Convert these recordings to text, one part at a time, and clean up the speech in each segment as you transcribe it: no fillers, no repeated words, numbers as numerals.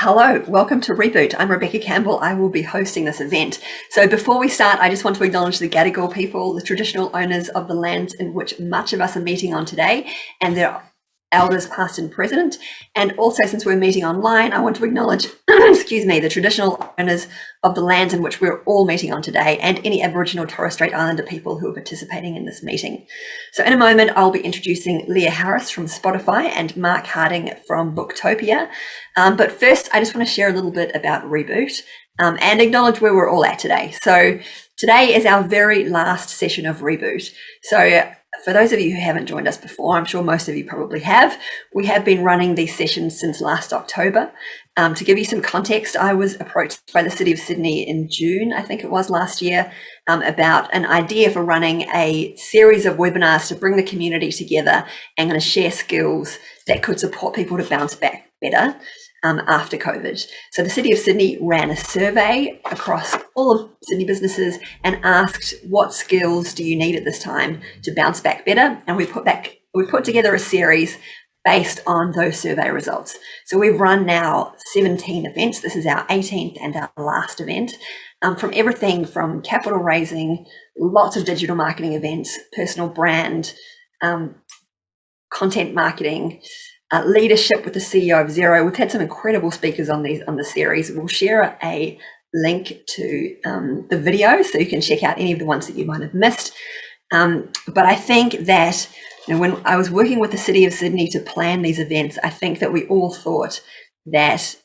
Hello, welcome to Reboot. I'm Rebekah Campbell. I will be hosting this event. So before we start, I just want to acknowledge the Gadigal people, the traditional owners of the lands in which much of us are meeting on today, and their elders past and present. And also, since we're meeting online, I want to acknowledge, the traditional owners of the lands in which we're all meeting on today, and any Aboriginal and Torres Strait Islander people who are participating in this meeting. So in a moment, I'll be introducing Leah Harris from Spotify and Mark Harding from Booktopia. But first, I just want to share a little bit about Reboot and acknowledge where we're all at today. So today is our very last session of Reboot. So for those of you who haven't joined us before, I'm sure most of you probably have, we have been running these sessions since last October. To give you some context, I was approached by the City of Sydney in June, I think it was last year, about an idea for running a series of webinars to bring the community together and going to share skills that could support people to bounce back better after COVID. So the City of Sydney ran a survey across all of Sydney businesses and asked, what skills do you need at this time to bounce back better? And we put together a series based on those survey results. So we've run now 17 events. This is our 18th and our last event, from everything from capital raising, lots of digital marketing events, personal brand, content marketing, leadership with the CEO of Xero. We've had some incredible speakers on the series. We'll share a link to the video so you can check out any of the ones that you might have missed. But I think that when I was working with the City of Sydney to plan these events, I think that we all thought that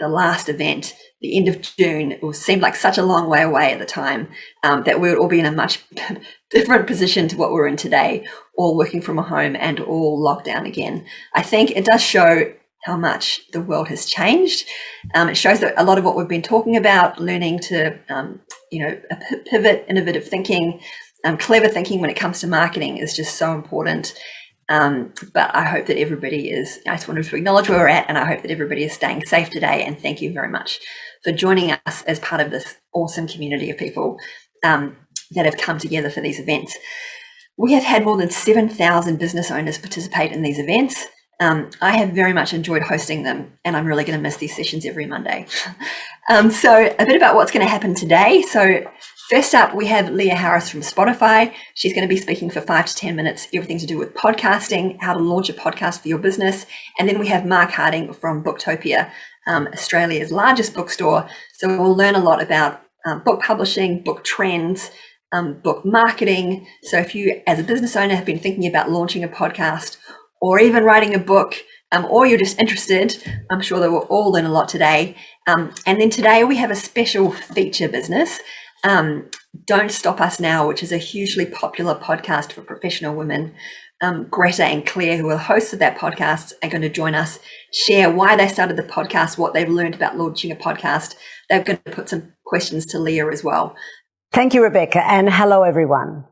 the last event, the end of June, it seemed like such a long way away at the time, that we would all be in a much different position to what we're in today, all working from home and all locked down again. I think it does show how much the world has changed. It shows that a lot of what we've been talking about, learning to, pivot, innovative thinking, clever thinking when it comes to marketing is just so important. But I hope that I just wanted to acknowledge where we're at, and I hope that everybody is staying safe today. And thank you very much for joining us as part of this awesome community of people that have come together for these events. We have had more than 7,000 business owners participate in these events. I have very much enjoyed hosting them, and I'm really going to miss these sessions every Monday. So a bit about what's going to happen today. So first up, we have Leah Harris from Spotify. She's going to be speaking for 5 to 10 minutes, everything to do with podcasting, how to launch a podcast for your business. And then we have Mark Harding from Booktopia, Australia's largest bookstore. So we'll learn a lot about book publishing, book trends, book marketing. So if you, as a business owner, have been thinking about launching a podcast or even writing a book, or you're just interested, I'm sure that we'll all learn a lot today. And then today we have a special feature business, Don't Stop Us Now, which is a hugely popular podcast for professional women. Greta and Claire, who are hosts of that podcast, are going to join us, share why they started the podcast, what they've learned about launching a podcast. They're going to put some questions to Leah as well. Thank you, Rebekah, and hello, everyone.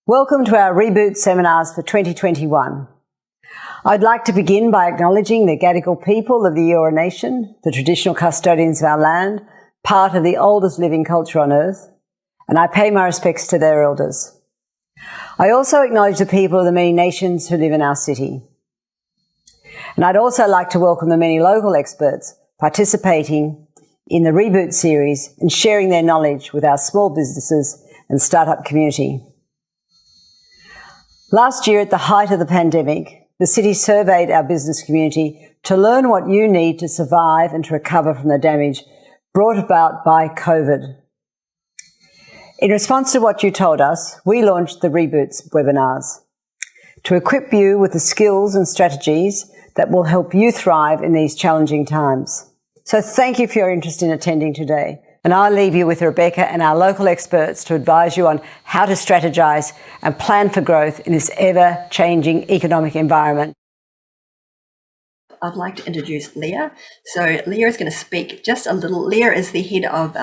Welcome to our Reboot seminars for 2021. I'd like to begin by acknowledging the Gadigal people of the Eora Nation, the traditional custodians of our land, part of the oldest living culture on earth, and I pay my respects to their elders. I also acknowledge the people of the many nations who live in our city. And I'd also like to welcome the many local experts participating in the Reboot series and sharing their knowledge with our small businesses and startup community. Last year, at the height of the pandemic, the city surveyed our business community to learn what you need to survive and to recover from the damage brought about by COVID. In response to what you told us, we launched the Reboots webinars to equip you with the skills and strategies that will help you thrive in these challenging times. So thank you for your interest in attending today. And I'll leave you with Rebekah and our local experts to advise you on how to strategize and plan for growth in this ever-changing economic environment. I'd like to introduce Leah. So Leah is going to speak just a little. Leah is the head of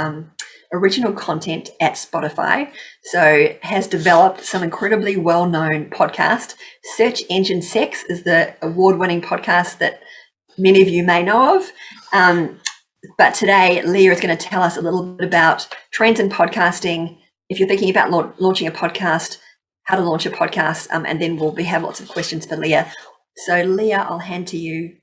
original content at Spotify, so has developed some incredibly well-known podcast. Search Engine Sex is the award-winning podcast that many of you may know of. But today, Leah is going to tell us a little bit about trends in podcasting. If you're thinking about launching a podcast, how to launch a podcast, and then we'll have lots of questions for Leah. So Leah, I'll hand to you.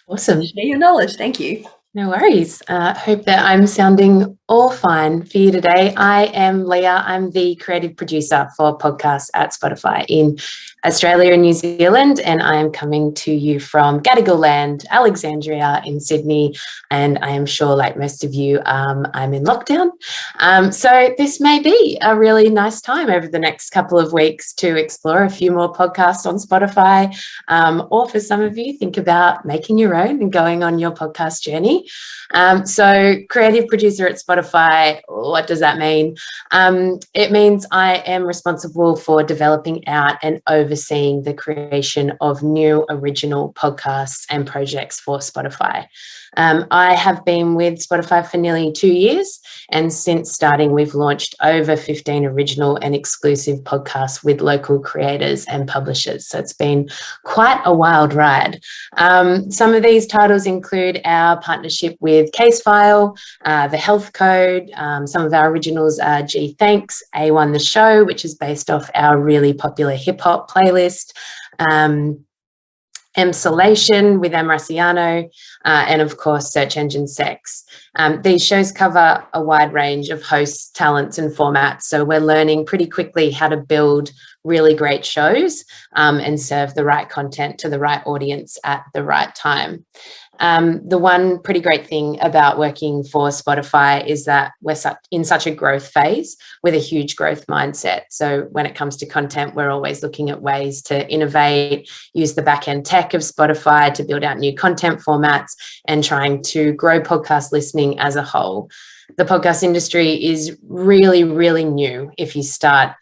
Awesome. Share your knowledge. Thank you. No worries. Hope that I'm sounding all fine for you today. I am Leah. I'm the creative producer for podcasts at Spotify in Australia and New Zealand, and I am coming to you from Gadigal land, Alexandria in Sydney, and I am sure, like most of you, I'm in lockdown. So this may be a really nice time over the next couple of weeks to explore a few more podcasts on Spotify, or for some of you, think about making your own and going on your podcast journey. So creative producer at Spotify, what does that mean? It means I am responsible for developing out and overseeing the creation of new original podcasts and projects for Spotify. I have been with Spotify for nearly 2 years, and since starting, we've launched over 15 original and exclusive podcasts with local creators and publishers. So it's been quite a wild ride. Some of these titles include our partnership with Casefile, The Health Code. Some of our originals are G Thanks, A1 The Show, which is based off our really popular hip hop playlist. Emsolation with Amraciano, and of course Search Engine Sex. These shows cover a wide range of hosts, talents and formats, so we're learning pretty quickly how to build really great shows and serve the right content to the right audience at the right time. The one pretty great thing about working for Spotify is that we're in such a growth phase with a huge growth mindset. So when it comes to content, we're always looking at ways to innovate, use the back-end tech of Spotify to build out new content formats, and trying to grow podcast listening as a whole. The podcast industry is really, really new. If you start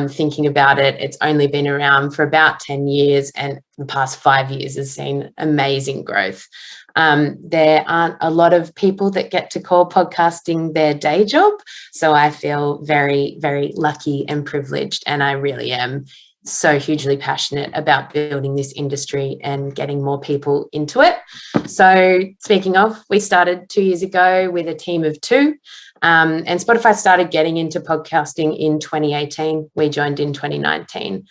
thinking about it, it's only been around for about 10 years, and the past 5 years has seen amazing growth. There aren't a lot of people that get to call podcasting their day job. So I feel very, very lucky and privileged, and I really am so hugely passionate about building this industry and getting more people into it. So speaking of, we started 2 years ago with a team of 2. And Spotify started getting into podcasting in 2018. We joined in 2019.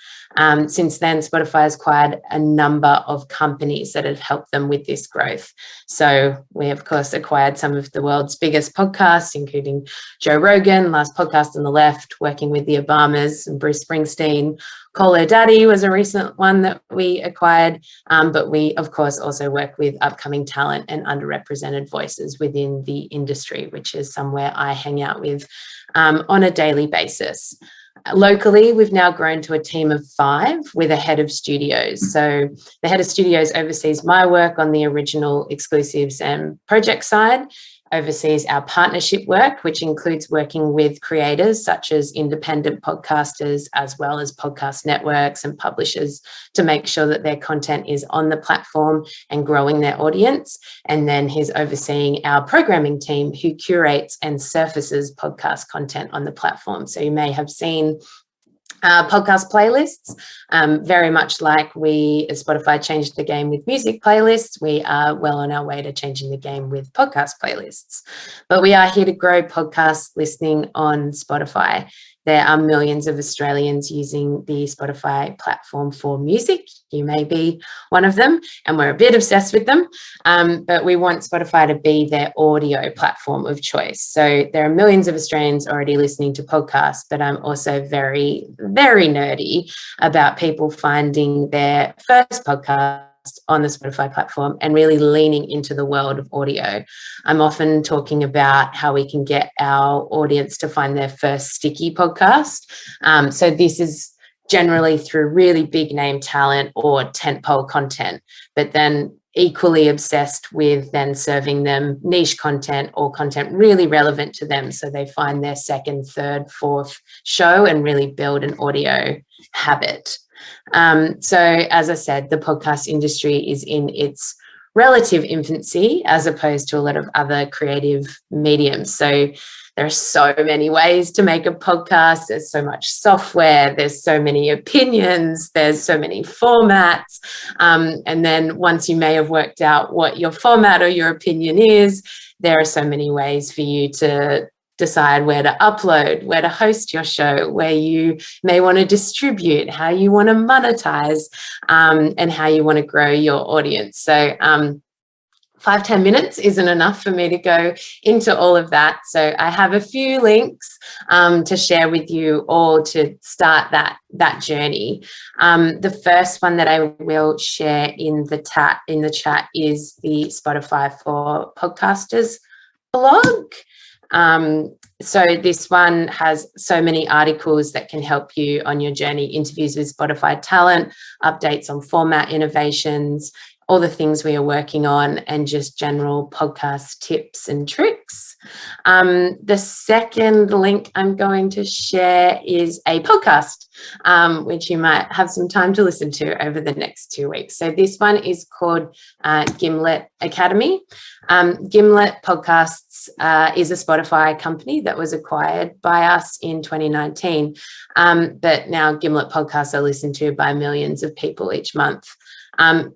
Since then, Spotify has acquired a number of companies that have helped them with this growth. So we, of course, acquired some of the world's biggest podcasts, including Joe Rogan, Last Podcast on the Left, working with the Obamas and Bruce Springsteen. Call Her Daddy was a recent one that we acquired, but we, of course, also work with upcoming talent and underrepresented voices within the industry, which is somewhere I hang out with on a daily basis. Locally, we've now grown to a team of 5 with a head of studios. So the head of studios oversees my work on the original, exclusives and project side, oversees our partnership work, which includes working with creators such as independent podcasters, as well as podcast networks and publishers, to make sure that their content is on the platform and growing their audience. And then he's overseeing our programming team, who curates and surfaces podcast content on the platform. So you may have seen podcast playlists, very much like we as Spotify changed the game with music playlists. We are well on our way to changing the game with podcast playlists. But we are here to grow podcast listening on Spotify. There are millions of Australians using the Spotify platform for music. You may be one of them, and we're a bit obsessed with them. But we want Spotify to be their audio platform of choice. So there are millions of Australians already listening to podcasts, but I'm also very, very nerdy about people finding their first podcast on the Spotify platform and really leaning into the world of audio. I'm often talking about how we can get our audience to find their first sticky podcast. So this is generally through really big name talent or tentpole content, but then equally obsessed with then serving them niche content or content really relevant to them, so they find their second, third, fourth show and really build an audio habit. So as I said, the podcast industry is in its relative infancy as opposed to a lot of other creative mediums. So there are so many ways to make a podcast. There's so much software. There's so many opinions. There's so many formats. And then once you may have worked out what your format or your opinion is, there are so many ways for you to decide where to upload, where to host your show, where you may want to distribute, how you want to monetize, and how you want to grow your audience. So 5-10 minutes isn't enough for me to go into all of that. So I have a few links to share with you all to start that journey. The first one that I will share in the chat is the Spotify for Podcasters blog. So this one has so many articles that can help you on your journey: interviews with Spotify talent, updates on format innovations, all the things we are working on, and just general podcast tips and tricks. The second link I'm going to share is a podcast, which you might have some time to listen to over the next 2 weeks. So this one is called Gimlet Academy. Gimlet Podcasts is a Spotify company that was acquired by us in 2019. But now Gimlet Podcasts are listened to by millions of people each month.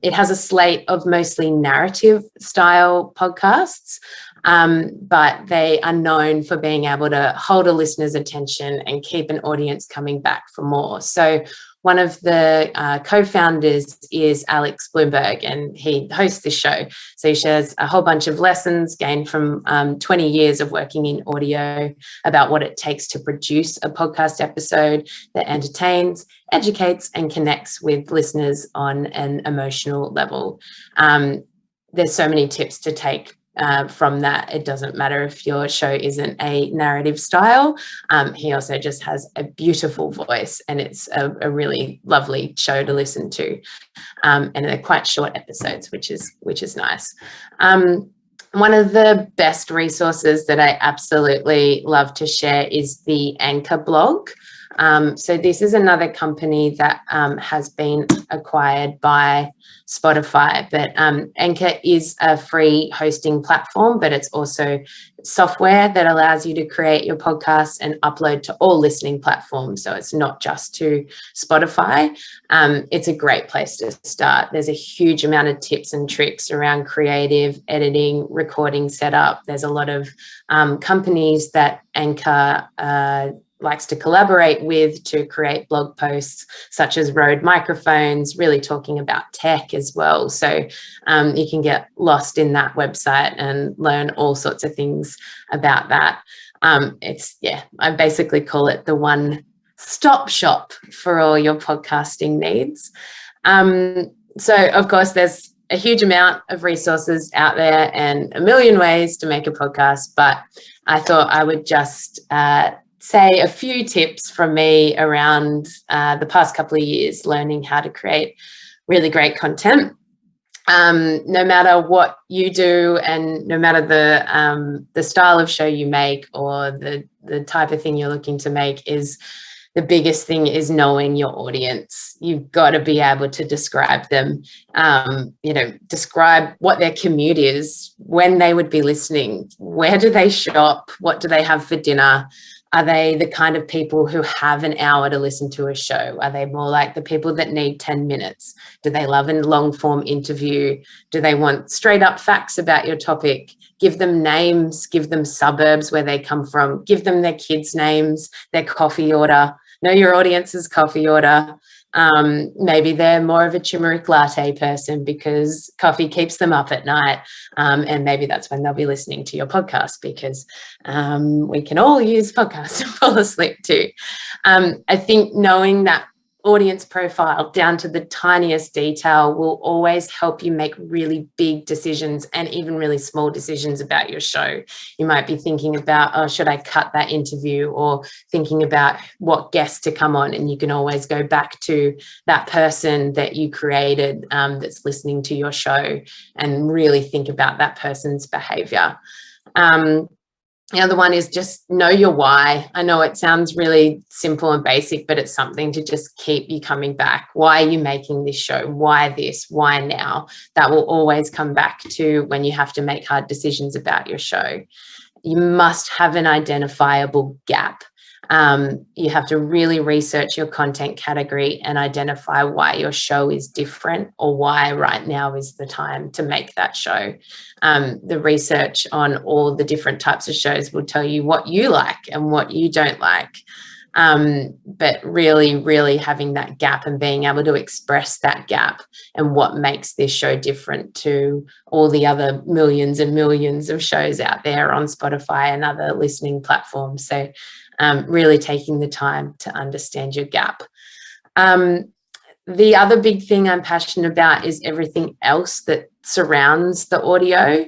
It has a slate of mostly narrative style podcasts, but they are known for being able to hold a listener's attention and keep an audience coming back for more. So one of the co-founders is Alex Bloomberg, and he hosts this show. So he shares a whole bunch of lessons gained from 20 years of working in audio about what it takes to produce a podcast episode that entertains, educates, and connects with listeners on an emotional level. There's so many tips to take from that. It doesn't matter if your show isn't a narrative style. He also just has a beautiful voice, and it's a really lovely show to listen to. And they're quite short episodes, which is nice. One of the best resources that I absolutely love to share is the Anchor blog. So this is another company that has been acquired by Spotify, but Anchor is a free hosting platform, but it's also software that allows you to create your podcasts and upload to all listening platforms. So it's not just to Spotify. It's a great place to start. There's a huge amount of tips and tricks around creative editing, recording setup. There's a lot of companies that Anchor likes to collaborate with to create blog posts, such as Rode microphones, really talking about tech as well. So you can get lost in that website and learn all sorts of things about that. I basically call it the one-stop shop for all your podcasting needs. So of course, there's a huge amount of resources out there and a million ways to make a podcast, but I thought I would just say a few tips from me around the past couple of years learning how to create really great content. No matter what you do, and no matter the style of show you make or the type of thing you're looking to make, is the biggest thing is knowing your audience. You've got to be able to describe them, describe what their commute is, when they would be listening, where do they shop, what do they have for dinner. Are they the kind of people who have an hour to listen to a show? Are they more like the people that need 10 minutes? Do they love a long form interview? Do they want straight up facts about your topic? Give them names, give them suburbs where they come from, give them their kids' names, their coffee order. Know your audience's coffee order. Maybe they're more of a turmeric latte person because coffee keeps them up at night. And maybe that's when they'll be listening to your podcast, because we can all use podcasts to fall asleep too. I think knowing that audience profile down to the tiniest detail will always help you make really big decisions and even really small decisions about your show. You might be thinking about, oh, should I cut that interview, or thinking about what guests to come on, and you can always go back to that person that you created that's listening to your show and really think about that person's behavior. The other one is just know your why. I know it sounds really simple and basic, but it's something to just keep you coming back. Why are you making this show? Why this? Why now? That will always come back to when you have to make hard decisions about your show. You must have an identifiable gap. You have to really research your content category and identify why your show is different, or why right now is the time to make that show. The research on all the different types of shows will tell you what you like and what you don't like. But really having that gap and being able to express that gap and what makes this show different to all the other millions and millions of shows out there on Spotify and other listening platforms. So really taking the time to understand your gap. The other big thing I'm passionate about is everything else that surrounds the audio.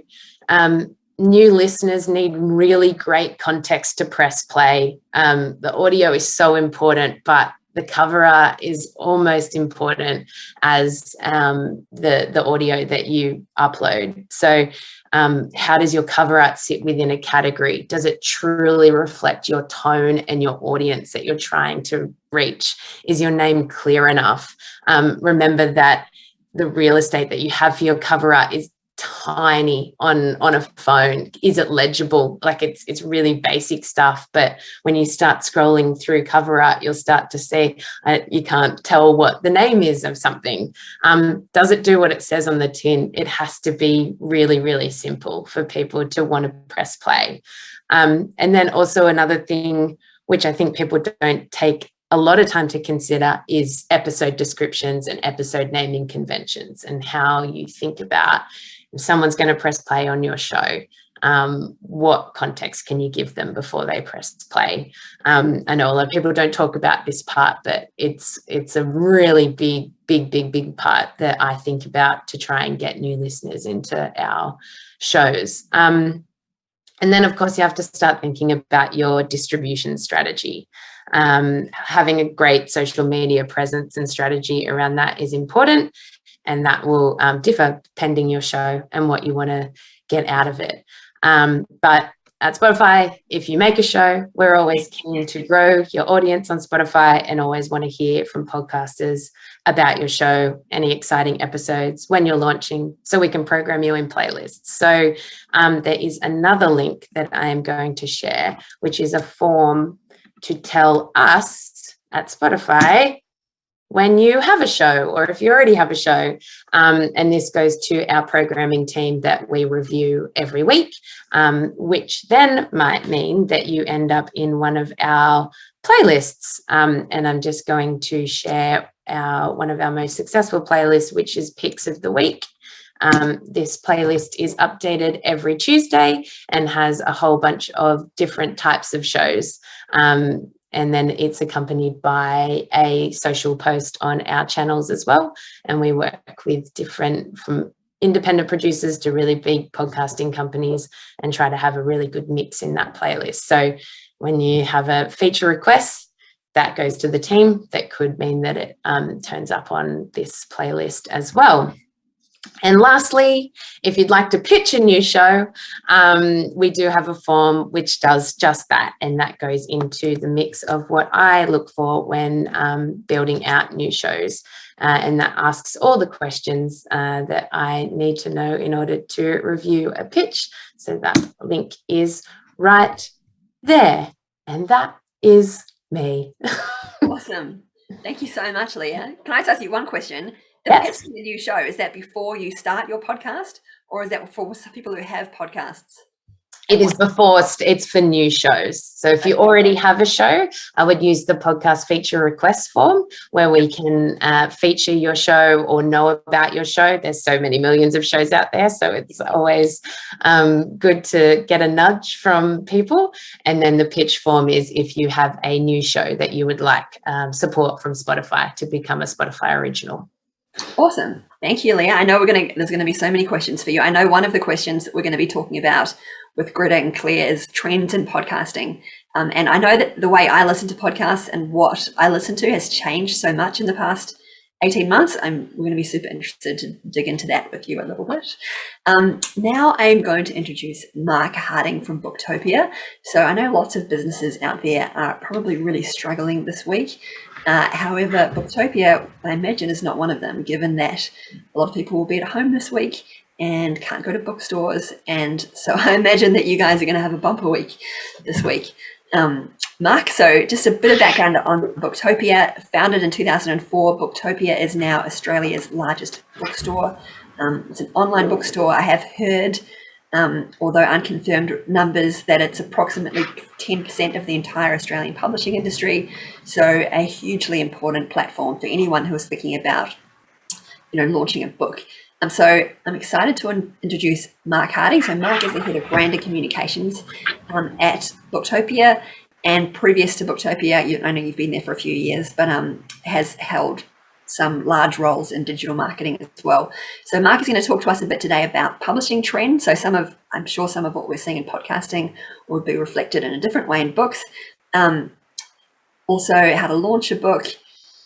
New listeners need really great context to press play. The audio is so important, but the cover art is almost important as the audio that you upload. So how does your cover art sit within a category? Does it truly reflect your tone and your audience that you're trying to reach? Is your name clear enough? Remember that the real estate that you have for your cover art is tiny on a phone. Is it legible? Like it's really basic stuff, but when you start scrolling through cover art, you'll start to see you can't tell what the name is of something. Does it do what it says on the tin? It has to be really simple for people to want to press play. And then also another thing which I think people don't take a lot of time to consider is episode descriptions and episode naming conventions, and how you think about if someone's going to press play on your show, what context can you give them before they press play? I know a lot of people don't talk about this part, but it's a really big part that I think about to try and get new listeners into our shows. And then, of course, you have to start thinking about your distribution strategy. Having a great social media presence and strategy around that is important, and that will differ depending your show and what you want to get out of it. But at Spotify, if you make a show, we're always keen to grow your audience on Spotify and always want to hear from podcasters about your show, any exciting episodes, when you're launching, so we can program you in playlists. So there is another link that I am going to share, which is a form to tell us at Spotify when you have a show, or if you already have a show. And this goes to our programming team that we review every week, which then might mean that you end up in one of our playlists. And I'm just going to share one of our most successful playlists, which is Picks of the Week. This playlist is updated every Tuesday and has a whole bunch of different types of shows. And then it's accompanied by a social post on our channels as well. And we work with different, from independent producers to really big podcasting companies, and try to have a really good mix in that playlist. So when you have a feature request, that goes to the team. That could mean that it turns up on this playlist as well. And lastly, if you'd like to pitch a new show, we do have a form which does just that, and that goes into the mix of what I look for when building out new shows, and that asks all the questions that I need to know in order to review a pitch. So that link is right there, and that is me. Awesome. Thank you so much, Leah. Can I just ask you one question? Yes. Pitching a new show, is that before you start your podcast, or is that for people who have podcasts? It is before, it's for new shows. So if you already have a show, I would use the podcast feature request form, where we can feature your show or know about your show. There's so many millions of shows out there, so it's always good to get a nudge from people. And then the pitch form is if you have a new show that you would like support from Spotify to become a Spotify original. Awesome. Thank you, Leah. I know there's going to be so many questions for you. I know one of the questions that we're going to be talking about with Greta and Claire is trends in podcasting. And I know that the way I listen to podcasts and what I listen to has changed so much in the past 18 months. We're going to be super interested to dig into that with you a little bit. Now I'm going to introduce Mark Harding from Booktopia. So I know lots of businesses out there are probably really struggling this week. However, Booktopia, I imagine, is not one of them, given that a lot of people will be at home this week and can't go to bookstores. And so I imagine that you guys are going to have a bumper week this week. Mark, so just a bit of background on Booktopia. Founded in 2004, Booktopia is now Australia's largest bookstore. It's an online bookstore. I have heard although unconfirmed numbers, that it's approximately 10% of the entire Australian publishing industry. So a hugely important platform for anyone who is thinking about, launching a book. So I'm excited to introduce Mark Harding. So Mark is the head of brand and communications at Booktopia. And previous to Booktopia, I know you've been there for a few years, but has held some large roles in digital marketing as well. So Mark is going to talk to us a bit today about publishing trends. So I'm sure some of what we're seeing in podcasting will be reflected in a different way in books. Also how to launch a book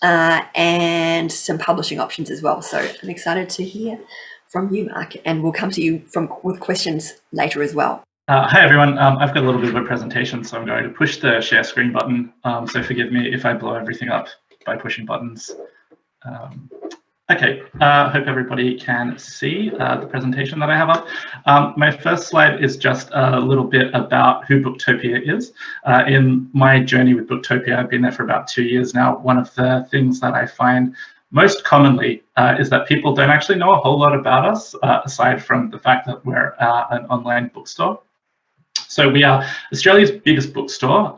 and some publishing options as well. So I'm excited to hear from you, Mark, and we'll come to you with questions later as well. Hi everyone, I've got a little bit of a presentation, so I'm going to push the share screen button. So forgive me if I blow everything up by pushing buttons. Okay, hope everybody can see the presentation that I have up. My first slide is just a little bit about who Booktopia is. In my journey with Booktopia, I've been there for about 2 years now. One of the things that I find most commonly is that people don't actually know a whole lot about us, aside from the fact that we're an online bookstore. So we are Australia's biggest bookstore.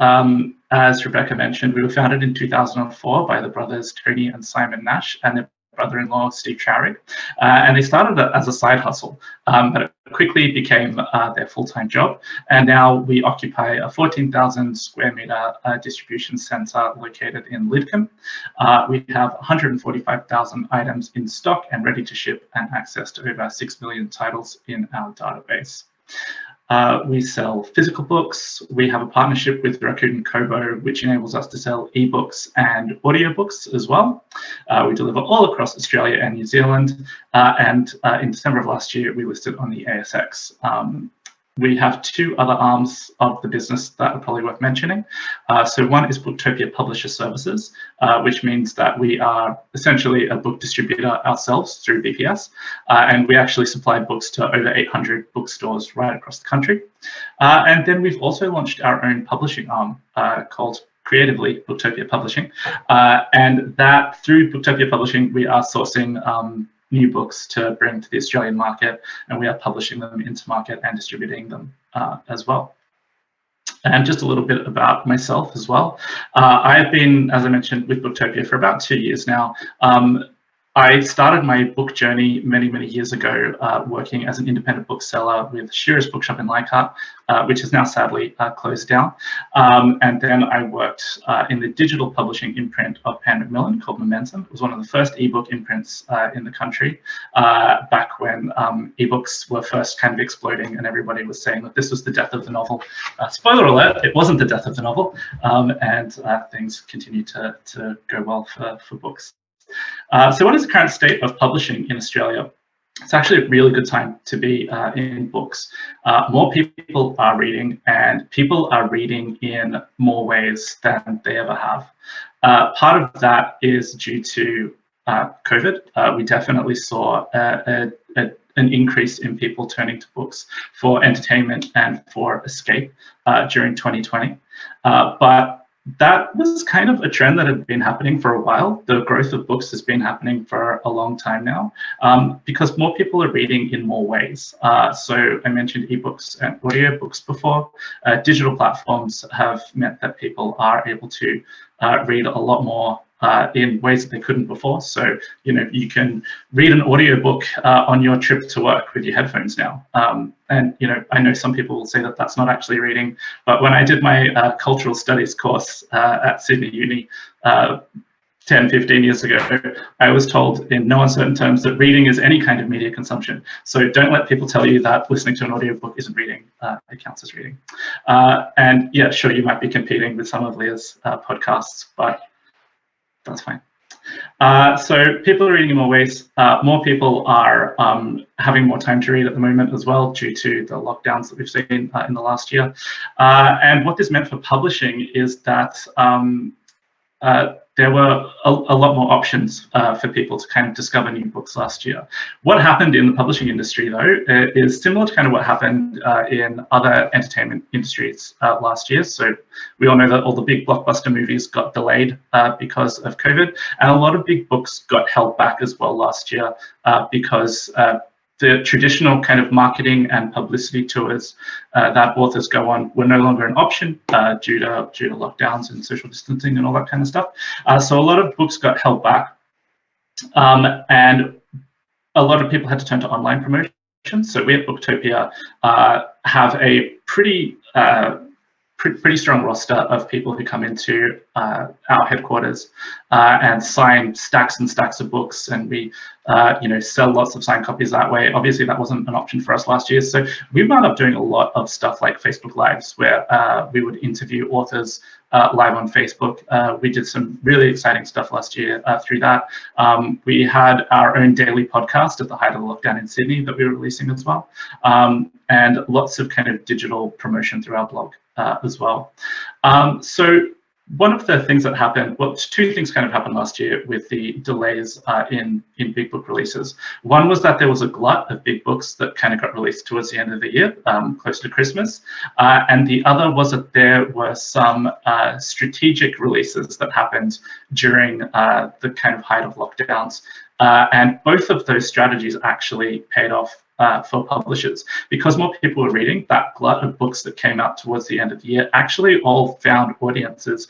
As Rebekah mentioned, we were founded in 2004 by the brothers Tony and Simon Nash and their brother-in-law Steve Chowrick, and they started it as a side hustle, but it quickly became their full-time job. And now we occupy a 14,000 square meter distribution centre located in Lidcombe. We have 145,000 items in stock and ready to ship, and access to over 6 million titles in our database. We sell physical books. We have a partnership with Rakuten Kobo, which enables us to sell ebooks and audiobooks as well. We deliver all across Australia and New Zealand. And in December of last year, we listed on the ASX. We have 2 other arms of the business that are probably worth mentioning. So one is Booktopia Publisher Services, which means that we are essentially a book distributor ourselves through BPS, and we actually supply books to over 800 bookstores right across the country. And then we've also launched our own publishing arm called creatively Booktopia Publishing, and that through Booktopia Publishing, we are sourcing new books to bring to the Australian market, and we are publishing them into market and distributing them as well. And just a little bit about myself as well. I've been, as I mentioned, with Booktopia for about 2 years now. I started my book journey many years ago working as an independent bookseller with Shearer's Bookshop in Leichhardt, which has now sadly closed down. And then I worked in the digital publishing imprint of Pan Macmillan called Momentum. It was one of the first ebook imprints in the country back when ebooks were first kind of exploding and everybody was saying that this was the death of the novel. Spoiler alert, it wasn't the death of the novel, and things continue to go well for books. So what is the current state of publishing in Australia? It's actually a really good time to be in books. More people are reading, and people are reading in more ways than they ever have. Part of that is due to COVID. We definitely saw an increase in people turning to books for entertainment and for escape during 2020. But that was kind of a trend that had been happening for a while. The growth of books has been happening for a long time now because more people are reading in more ways. So I mentioned ebooks and audiobooks before. Digital platforms have meant that people are able to read a lot more in ways that they couldn't before. So, you can read an audiobook on your trip to work with your headphones now. And, I know some people will say that that's not actually reading, but when I did my cultural studies course at Sydney Uni 10, 15 years ago, I was told in no uncertain terms that reading is any kind of media consumption. So don't let people tell you that listening to an audiobook isn't reading. It counts as reading. And yeah, sure, you might be competing with some of Leah's podcasts, but that's fine. So people are reading in more ways. More people are having more time to read at the moment as well, due to the lockdowns that we've seen in the last year. And what this meant for publishing is that there were a lot more options for people to kind of discover new books last year. What happened in the publishing industry, though, is similar to kind of what happened in other entertainment industries last year. So we all know that all the big blockbuster movies got delayed because of COVID, and a lot of big books got held back as well last year because the traditional kind of marketing and publicity tours that authors go on were no longer an option due to lockdowns and social distancing and all that kind of stuff. So a lot of books got held back, and a lot of people had to turn to online promotion. So we at Booktopia have a pretty strong roster of people who come into our headquarters and sign stacks and stacks of books, and we sell lots of signed copies that way. Obviously that wasn't an option for us last year, so we wound up doing a lot of stuff like Facebook Lives, where we would interview authors live on Facebook. We did some really exciting stuff last year through that. We had our own daily podcast at the height of the lockdown in Sydney that we were releasing as well, and lots of kind of digital promotion through our blog as well. So one of the things that happened, well, two things kind of happened last year with the delays in big book releases. One was that there was a glut of big books that kind of got released towards the end of the year, close to Christmas. And the other was that there were some strategic releases that happened during the kind of height of lockdowns. And both of those strategies actually paid off for publishers, because more people were reading. That glut of books that came out towards the end of the year actually all found audiences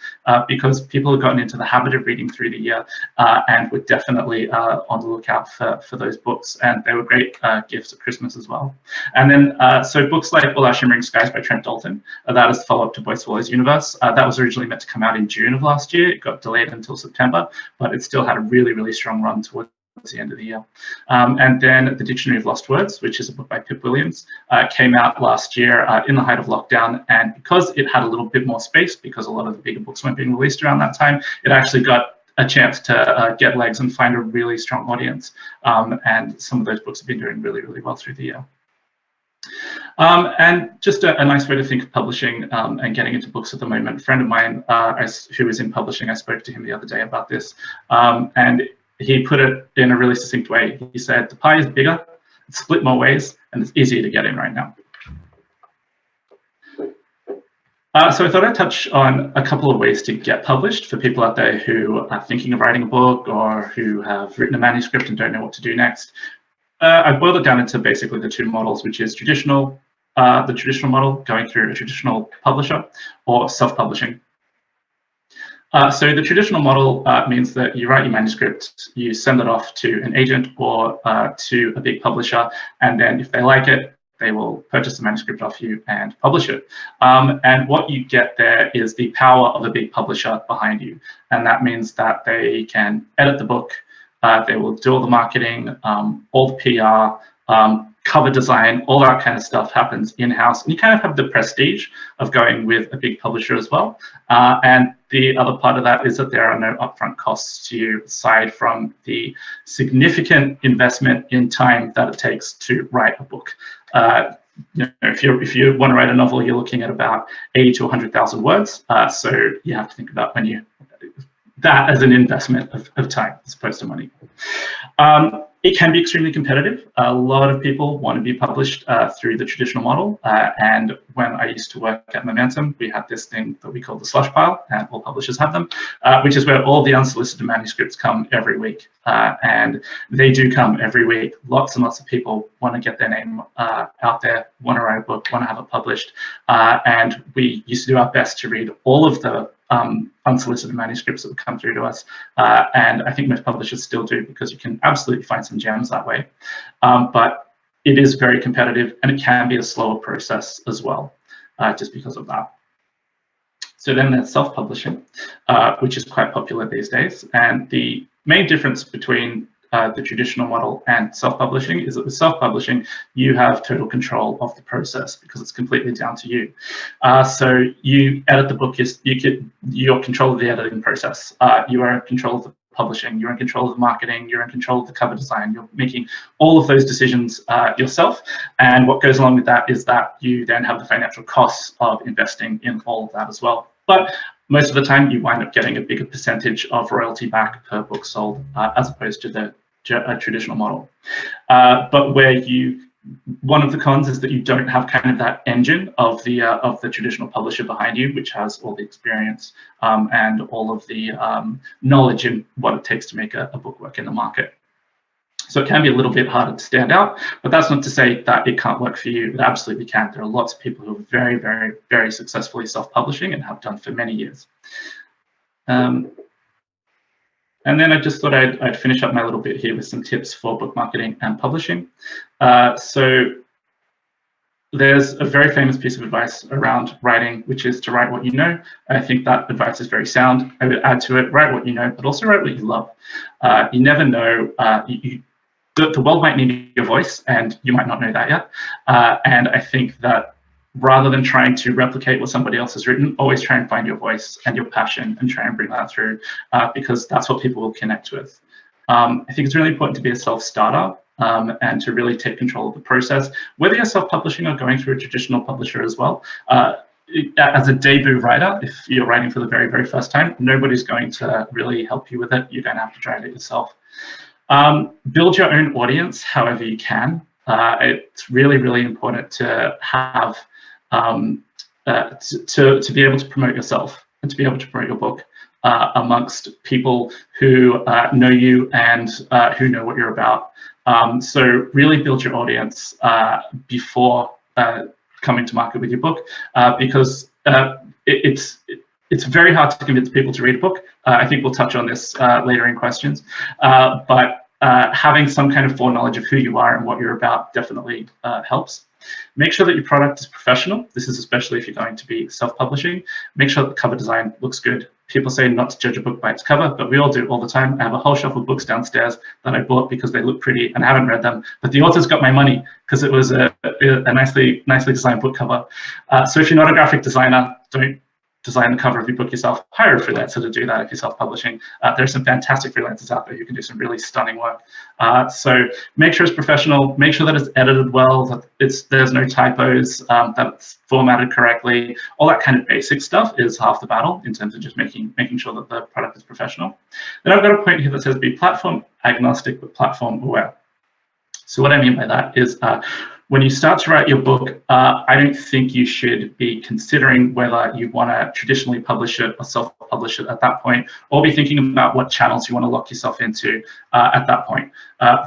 because people had gotten into the habit of reading through the year and were definitely on the lookout for those books, and they were great gifts at Christmas as well. And then so books like All Our Shimmering Skies by Trent Dalton, that is the follow-up to Boy Swallows Universe. That was originally meant to come out in June of last year. It got delayed until September, but it still had a really, really strong run towards the end of the year. And then The Dictionary of Lost Words, which is a book by Pip Williams, came out last year in the height of lockdown. And because it had a little bit more space, because a lot of the bigger books weren't being released around that time, it actually got a chance to get legs and find a really strong audience. And some of those books have been doing really, really well through the year. And just a nice way to think of publishing and getting into books at the moment. A friend of mine who is in publishing, I spoke to him the other day about this, and he put it in a really succinct way. He said, the pie is bigger, it's split more ways, and it's easier to get in right now. So I thought I'd touch on a couple of ways to get published for people out there who are thinking of writing a book or who have written a manuscript and don't know what to do next. I boiled it down into basically the two models, which is the traditional model, going through a traditional publisher, or self-publishing. So the traditional model means that you write your manuscript, you send it off to an agent or to a big publisher, and then if they like it, they will purchase the manuscript off you and publish it. And what you get there is the power of a big publisher behind you. And that means that they can edit the book, they will do all the marketing, all the PR, cover design, all that kind of stuff happens in-house. And you kind of have the prestige of going with a big publisher as well. And the other part of that is that there are no upfront costs to you, aside from the significant investment in time that it takes to write a book. If you want to write a novel, you're looking at about 80 to 100,000 words. So you have to think about that as an investment of time as opposed to money. It can be extremely competitive. A lot of people want to be published through the traditional model. And when I used to work at Momentum, we had this thing that we call the slush pile, and all publishers have them, which is where all the unsolicited manuscripts come every week. And they do come every week. Lots and lots of people want to get their name out there, want to write a book, want to have it published. And we used to do our best to read all of the unsolicited manuscripts that would come through to us. And I think most publishers still do, because you can absolutely find some gems that way. But it is very competitive, and it can be a slower process as well, just because of that. So then there's self-publishing, which is quite popular these days. And the main difference between the traditional model and self-publishing is that with self-publishing, you have total control of the process, because it's completely down to you. So you edit the book, you're in control of the editing process. You are in control of the publishing, you're in control of the marketing, you're in control of the cover design, you're making all of those decisions yourself. And what goes along with that is that you then have the financial costs of investing in all of that as well. But most of the time, you wind up getting a bigger percentage of royalty back per book sold, as opposed to the traditional model. But one of the cons is that you don't have kind of that engine of the traditional publisher behind you, which has all the experience and all of the knowledge in what it takes to make a book work in the market. So it can be a little bit harder to stand out, but that's not to say that it can't work for you. It absolutely can. There are lots of people who are very, very, very successfully self-publishing and have done for many years. And then I just thought I'd finish up my little bit here with some tips for book marketing and publishing. So there's a very famous piece of advice around writing, which is to write what you know. I think that advice is very sound. I would add to it, write what you know, but also write what you love. You never know, the world might need your voice, and you might not know that yet. And I think that rather than trying to replicate what somebody else has written, always try and find your voice and your passion and try and bring that through, because that's what people will connect with. I think it's really important to be a self-starter and to really take control of the process, whether you're self-publishing or going through a traditional publisher as well. As a debut writer, if you're writing for the very, very first time, nobody's going to really help you with it. You're going to have to try it yourself. Build your own audience however you can. It's really, really important to have, to be able to promote yourself and to be able to promote your book amongst people who know you and who know what you're about. So really build your audience before coming to market with your book, because it's very hard to convince people to read a book. I think we'll touch on this later in questions, but having some kind of foreknowledge of who you are and what you're about definitely helps. Make sure that your product is professional. This is especially if you're going to be self-publishing. Make sure that the cover design looks good. People say not to judge a book by its cover, but we all do all the time. I have a whole shelf of books downstairs that I bought because they look pretty and I haven't read them, but the author's got my money because it was a nicely designed book cover. So if you're not a graphic designer, don't design the cover of your book yourself. Hire a freelancer to do that if you're self-publishing. There are some fantastic freelancers out there who can do some really stunning work. So make sure it's professional, make sure that it's edited well, that there's no typos, that it's formatted correctly. All that kind of basic stuff is half the battle in terms of just making sure that the product is professional. Then I've got a point here that says be platform agnostic but platform aware. So what I mean by that is when you start to write your book, I don't think you should be considering whether you want to traditionally publish it or self-publish it at that point, or be thinking about what channels you want to lock yourself into at that point.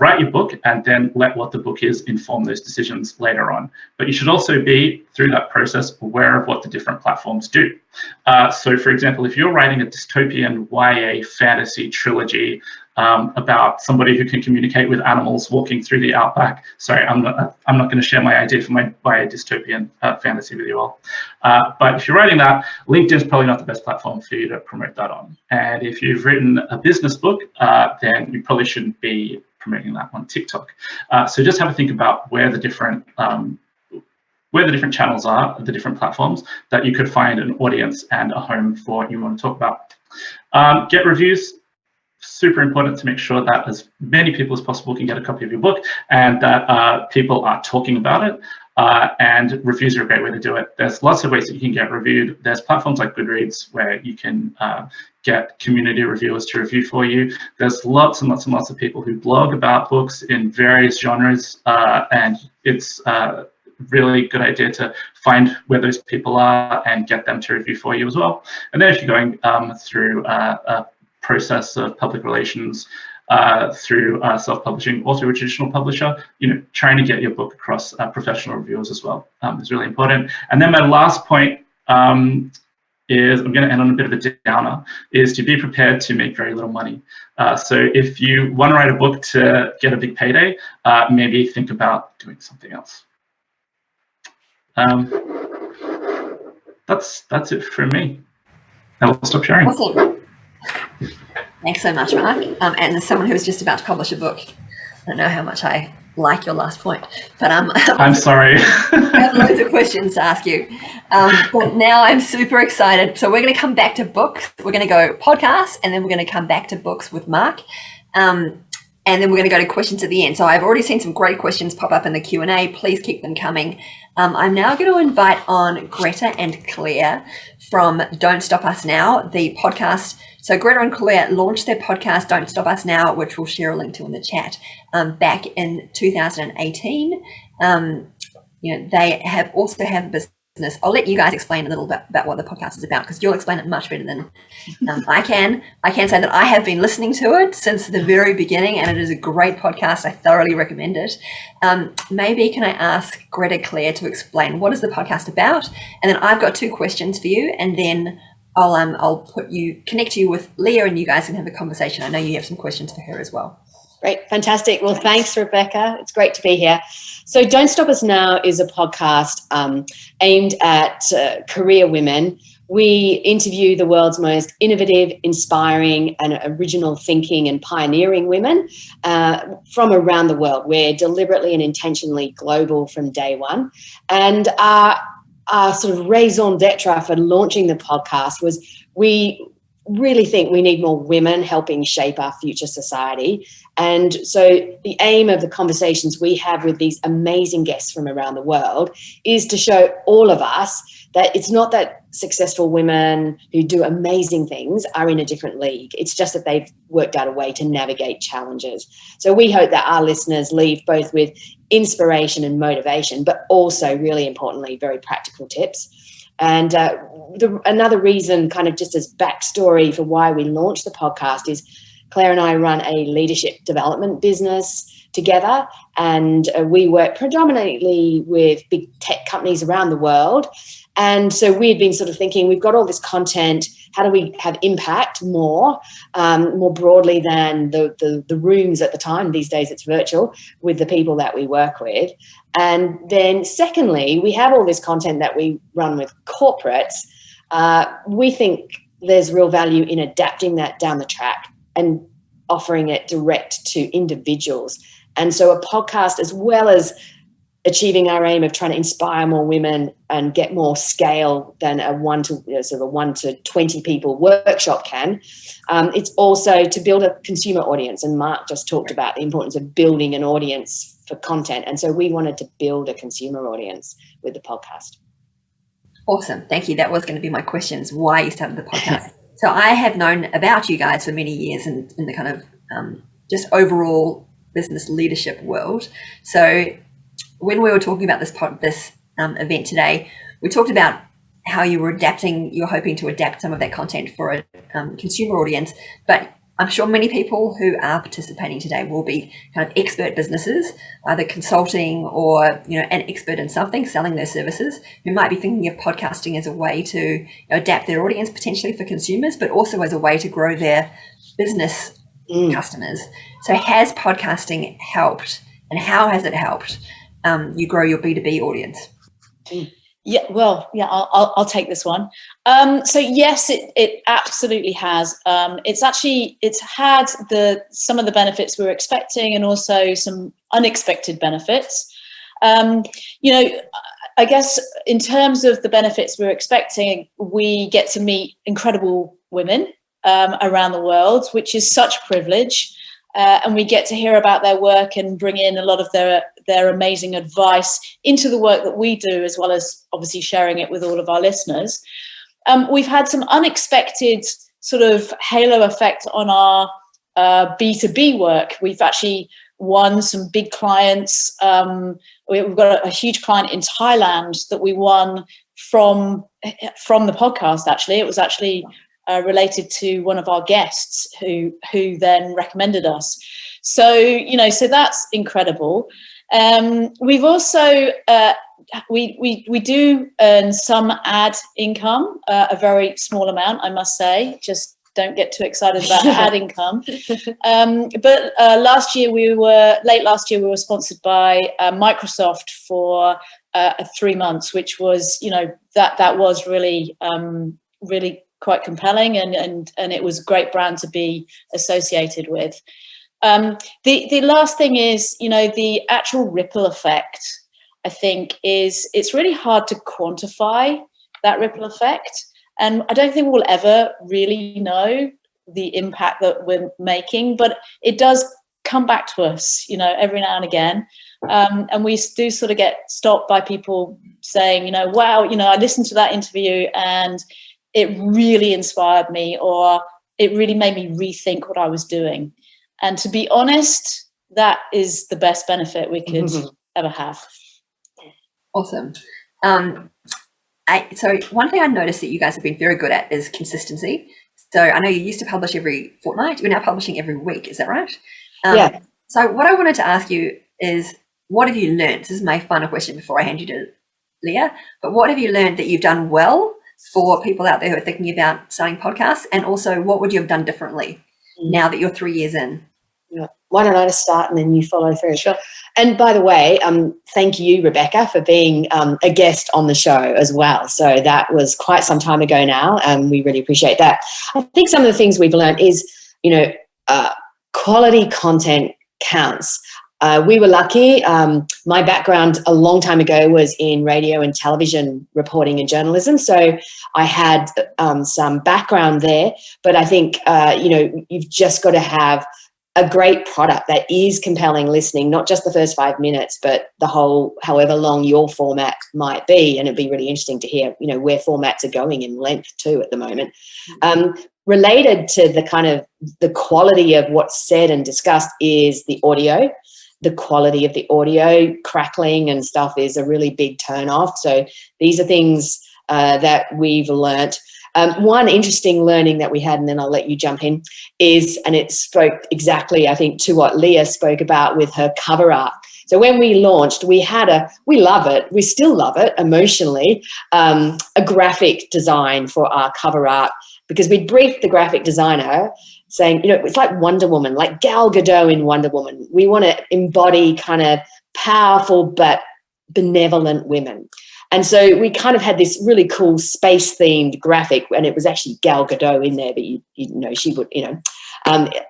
Write your book and then let what the book is inform those decisions later on. But you should also be, through that process, aware of what the different platforms do. So for example, if you're writing a dystopian YA fantasy trilogy about somebody who can communicate with animals walking through the outback. Sorry, I'm not going to share my idea for my YA dystopian fantasy with you all. But if you're writing that, LinkedIn is probably not the best platform for you to promote that on. And if you've written a business book, then you probably shouldn't be promoting that on TikTok. So just have a think about where the different channels are, the different platforms that you could find an audience and a home for what you want to talk about. Get reviews. Super important to make sure that as many people as possible can get a copy of your book and that people are talking about it. And reviews are a great way to do it. There's lots of ways that you can get reviewed. There's platforms like Goodreads where you can get community reviewers to review for you. There's lots and lots and lots of people who blog about books in various genres, and it's a really good idea to find where those people are and get them to review for you as well. And then if you're going through a process of public relations through self-publishing or through a traditional publisher, trying to get your book across professional reviewers as well is really important. And then my last point is, I'm going to end on a bit of a downer, is to be prepared to make very little money. So if you want to write a book to get a big payday, maybe think about doing something else. That's it from me. I'll stop sharing. Awesome. Thanks so much, Mark. And as someone who was just about to publish a book, I don't know how much I like your last point, but I'm sorry. I have loads of questions to ask you. But now I'm super excited. So we're going to come back to books. We're going to go podcasts, and then we're going to come back to books with Mark. And then we're going to go to questions at the end. So I've already seen some great questions pop up in the Q&A. Please keep them coming. I'm now going to invite on Greta and Claire from Don't Stop Us Now, the podcast. So Greta and Claire launched their podcast, Don't Stop Us Now, which we'll share a link to in the chat, back in 2018. They have also have a business, I'll let you guys explain a little bit about what the podcast is about, because you'll explain it much better than I can. I can say that I have been listening to it since the very beginning, and it is a great podcast. I thoroughly recommend it. Maybe can I ask Greta Claire to explain what is the podcast about, and then I've got 2 questions for you, and then I'll connect you with Leah, and you guys can have a conversation. I know you have some questions for her as well. Great, fantastic. Well, thanks, Rebekah. It's great to be here. So Don't Stop Us Now is a podcast aimed at career women. We interview the world's most innovative, inspiring and original thinking and pioneering women from around the world. We're deliberately and intentionally global from day one. And our sort of raison d'etre for launching the podcast was we really think we need more women helping shape our future society. And so the aim of the conversations we have with these amazing guests from around the world is to show all of us that it's not that successful women who do amazing things are in a different league. It's just that they've worked out a way to navigate challenges. So we hope that our listeners leave both with inspiration and motivation, but also, really importantly, very practical tips. And another reason, kind of just as backstory for why we launched the podcast, is Claire and I run a leadership development business together, and we work predominantly with big tech companies around the world. And so we had been sort of thinking, we've got all this content, how do we have impact more broadly than the rooms at the time? These days it's virtual, with the people that we work with. And then secondly, we have all this content that we run with corporates. We think there's real value in adapting that down the track and offering it direct to individuals. And so a podcast, as well as achieving our aim of trying to inspire more women and get more scale than a 1 to 20 people workshop can, it's also to build a consumer audience. And Mark just talked about the importance of building an audience for content. And so we wanted to build a consumer audience with the podcast. Awesome. Thank you. That was going to be my questions, why you started the podcast. So I have known about you guys for many years in the kind of just overall business leadership world. So when we were talking about this event today, we talked about how you were hoping to adapt some of that content for a consumer audience, but I'm sure many people who are participating today will be kind of expert businesses, either consulting or, an expert in something, selling their services, who might be thinking of podcasting as a way to adapt their audience potentially for consumers, but also as a way to grow their business customers. So has podcasting helped, and how has it helped you grow your B2B audience? Yeah, well, yeah, I'll take this one. So yes, it absolutely has. It's had some of the benefits we were expecting, and also some unexpected benefits. I guess in terms of the benefits we were expecting, we get to meet incredible women around the world, which is such a privilege. And we get to hear about their work and bring in a lot of their amazing advice into the work that we do, as well as obviously sharing it with all of our listeners. We've had some unexpected sort of halo effect on our B2B work. We've actually won some big clients. We've got a huge client in Thailand that we won from the podcast, actually. It was actually related to one of our guests who then recommended us. So that's incredible. We've also we do earn some ad income, a very small amount, I must say. Just don't get too excited about ad income. But late last year we were sponsored by Microsoft for 3 months, which was that was really really quite compelling, and it was a great brand to be associated with. The last thing is, the actual ripple effect, I think, it's really hard to quantify that ripple effect. And I don't think we'll ever really know the impact that we're making, but it does come back to us, every now and again. And we do sort of get stopped by people saying, wow, I listened to that interview and it really inspired me, or it really made me rethink what I was doing. And to be honest, that is the best benefit we could ever have. Awesome. So one thing I noticed that you guys have been very good at is consistency. So I know you used to publish every fortnight. You're now publishing every week. Is that right? Yeah. So what I wanted to ask you is, what have you learned? This is my final question before I hand you to Leah. But what have you learned that you've done well for people out there who are thinking about starting podcasts? And also, what would you have done differently now that you're 3 years in? Yeah. Why don't I just start and then you follow through? Sure. And by the way, thank you, Rebekah, for being a guest on the show as well. So that was quite some time ago now, and we really appreciate that. I think some of the things we've learned is, quality content counts. We were lucky. My background a long time ago was in radio and television reporting and journalism. So I had some background there. But I think, you've just got to have a great product that is compelling listening, not just the first 5 minutes, but the whole, however long your format might be. And it'd be really interesting to hear, where formats are going in length too at the moment. Related to the kind of the quality of what's said and discussed is the audio. The quality of the audio, crackling and stuff is a really big turn off. So these are things that we've learnt. One interesting learning that we had, and then I'll let you jump in, is, and it spoke exactly, I think, to what Leah spoke about with her cover art. So when we launched, we love it, we still love it emotionally, a graphic design for our cover art, because we briefed the graphic designer saying, it's like Wonder Woman, like Gal Gadot in Wonder Woman. We want to embody kind of powerful but benevolent women. And so we kind of had this really cool space-themed graphic, and it was actually Gal Gadot in there, but she would,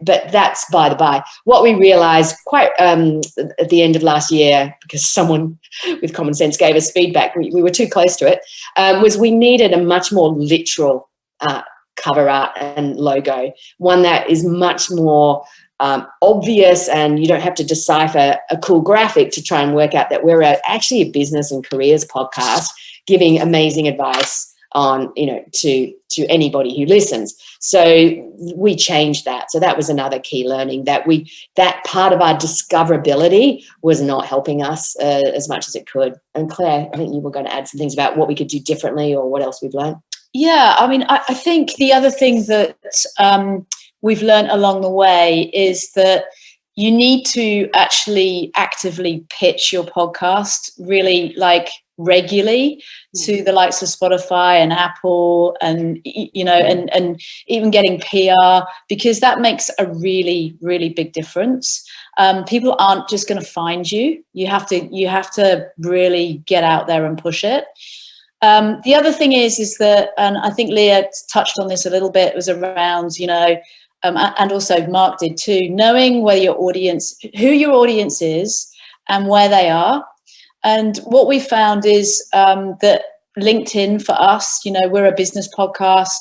but that's by the by. What we realised quite at the end of last year, because someone with common sense gave us feedback, we were too close to it, was we needed a much more literal cover art and logo, one that is much more obvious, and you don't have to decipher a cool graphic to try and work out that we're actually a business and careers podcast giving amazing advice on, to anybody who listens. So we changed that. So that was another key learning, that part of our discoverability was not helping us as much as it could. And Claire, I think you were going to add some things about what we could do differently or what else we've learned. Yeah, I mean, I think the other thing that we've learned along the way is that you need to actually actively pitch your podcast really regularly to the likes of Spotify and Apple, and and even getting PR, because that makes a really, really big difference. People aren't just going to find you. You have to really get out there and push it. The other thing is that, and I think Leah touched on this a little bit, was around, and also Mark did too, knowing who your audience is and where they are. And what we found is that LinkedIn for us, we're a business podcast.